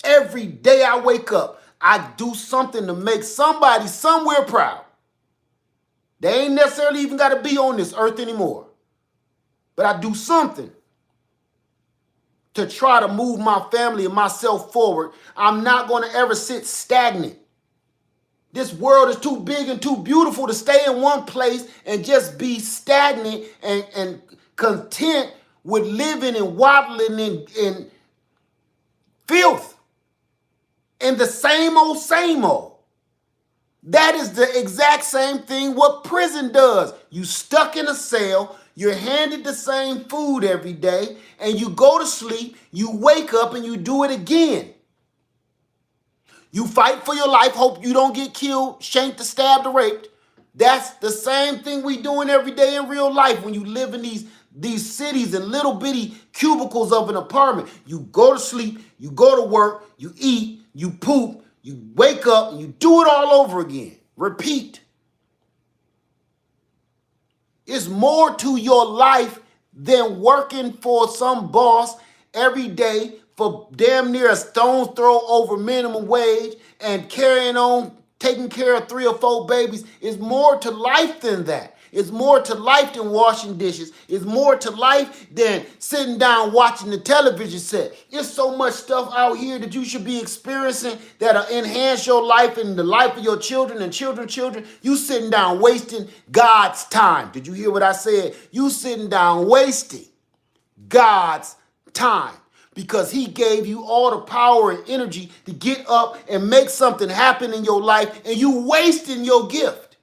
Every day I wake up, I do something to make somebody somewhere proud. They ain't necessarily even got to be on this earth anymore. But I do something to try to move my family and myself forward. I'm not going to ever sit stagnant. This world is too big and too beautiful to stay in one place and just be stagnant and content with living and waddling in filth. And the same old, same old. That is the exact same thing what prison does. You stuck in a cell, you're handed the same food every day, and you go to sleep, you wake up and you do it again. You fight for your life, hope you don't get killed, shanked, or stabbed, or raped. That's the same thing we doing every day in real life when you live in these cities and little bitty cubicles of an apartment. You go to sleep, you go to work, you eat, you poop, you wake up, and you do it all over again. Repeat. It's more to your life than working for some boss every day for damn near a stone's throw over minimum wage and carrying on, taking care of 3 or 4 babies. Is more to life than that. It's more to life than washing dishes. It's more to life than sitting down watching the television set. There's so much stuff out here that you should be experiencing that'll enhance your life and the life of your children and children. You sitting down wasting God's time. Did you hear what I said? You sitting down wasting God's time. Because he gave you all the power and energy to get up and make something happen in your life, and you wasting your gift.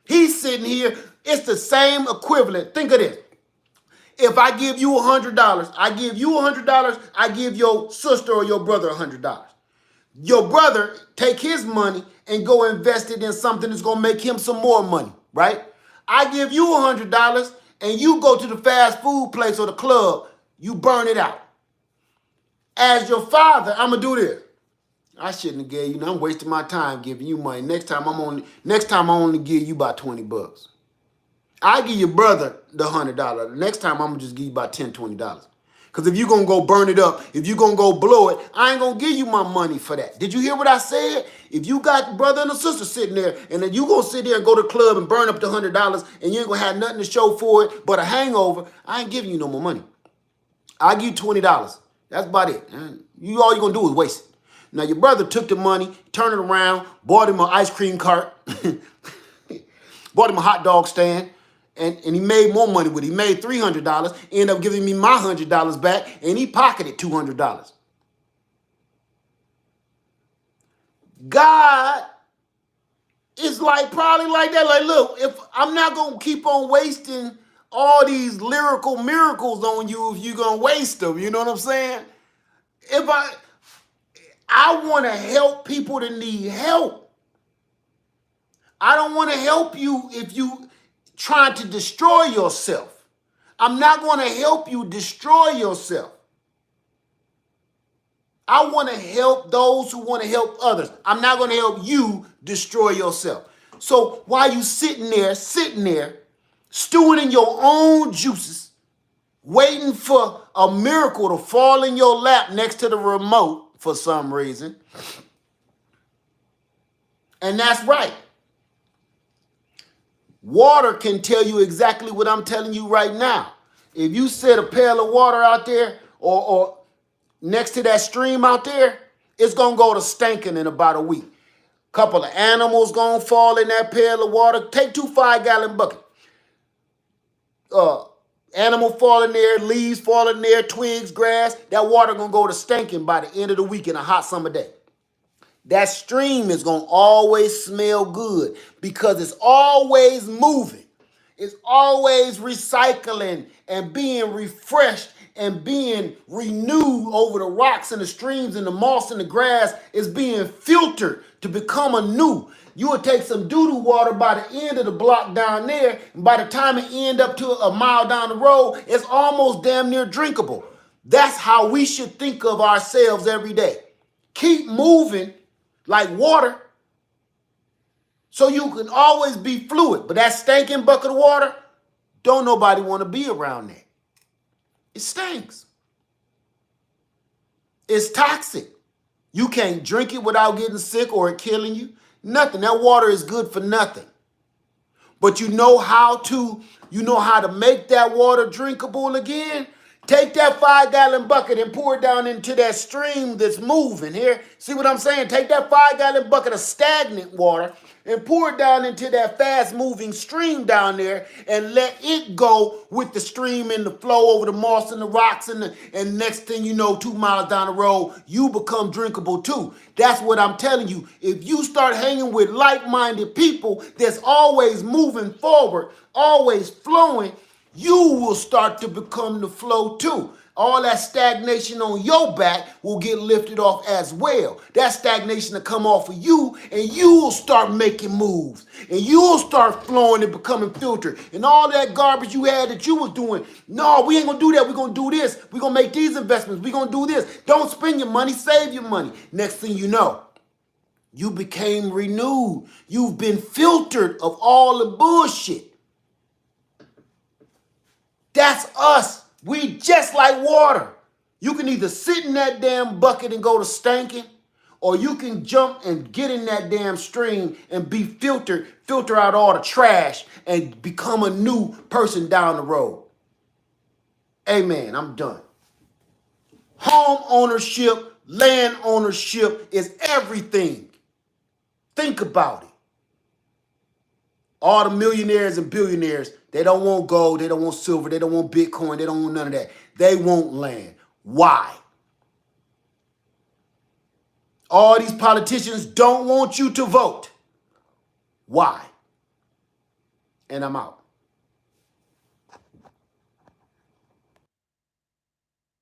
He's sitting here, it's the same equivalent. Think of this. If I give you $100, I give you $100, I give your sister or your brother $100. Your brother take his money and go invest it in something that's going to make him some more money, right? I give you $100 and you go to the fast food place or the club, you burn it out. As your father, I'm going to do this. I shouldn't have gave you. I'm wasting my time giving you money. Next time I only give you about $20. I give your brother the $100. The next time I'm gonna just give you about $10, $20. Because if you're gonna go burn it up, if you're gonna go blow it, I ain't gonna give you my money for that. Did you hear what I said? If you got a brother and a sister sitting there, and then you gonna sit there and go to the club and burn up the $100, and you ain't gonna have nothing to show for it but a hangover, I ain't giving you no more money. I'll give you $20. That's about it. All you're gonna do is waste it. Now your brother took the money, turned it around, bought him an ice cream cart, bought him a hot dog stand, and he made more money with it. He made $300, ended up giving me my $100 back, and he pocketed $200. God is probably like that. Like, look, if I'm not gonna keep on wasting all these lyrical miracles on you if you're gonna waste them, you know what I'm saying? If I want to help people that need help. I don't want to help you if you trying to destroy yourself. I'm not going to help you destroy yourself. I want to help those who want to help others. I'm not going to help you destroy yourself. So while you sitting there, stewing in your own juices, waiting for a miracle to fall in your lap next to the remote for some reason. And that's right. Water can tell you exactly what I'm telling you right now. If you set a pail of water out there or next to that stream out there, it's going to go to stinking in about a week. Couple of animals going to fall in that pail of water. Take 2 5-gallon buckets. Animal fall in there, leaves fall in there, twigs, grass. That water going to go to stinking by the end of the week in a hot summer day. That stream is going to always smell good because it's always moving. It's always recycling and being refreshed and being renewed over the rocks and the streams and the moss and the grass is being filtered to become anew. You would take some doo-doo water by the end of the block down there, and by the time it end up to a mile down the road, it's almost damn near drinkable. That's how we should think of ourselves every day. Keep moving like water so you can always be fluid. But that stinking bucket of water, don't nobody want to be around that. It stinks. It's toxic. You can't drink it without getting sick or it killing you. Nothing. That water is good for nothing. But you know how to make that water drinkable again? Take that 5-gallon bucket and pour it down into that stream that's moving here. See what I'm saying? Take that 5-gallon bucket of stagnant water and pour it down into that fast-moving stream down there and let it go with the stream and the flow over the moss and the rocks and next thing you know, 2 miles down the road, you become drinkable too. That's what I'm telling you. If you start hanging with like-minded people that's always moving forward, always flowing, you will start to become the flow too. All that stagnation on your back will get lifted off as well. That stagnation will come off of you and you will start making moves. And you will start flowing and becoming filtered. And all that garbage you had that you was doing, no, we ain't going to do that. We're going to do this. We're going to make these investments. We're going to do this. Don't spend your money. Save your money. Next thing you know, you became renewed. You've been filtered of all the bullshit. That's us. We just like water. You can either sit in that damn bucket and go to stinking, or you can jump and get in that damn stream and be filter out all the trash and become a new person down the road. Amen. I'm done. Home ownership, land ownership is everything. Think about it. All the millionaires and billionaires, they don't want gold, they don't want silver, they don't want Bitcoin, they don't want none of that. They want land. Why? All these politicians don't want you to vote. Why? And I'm out.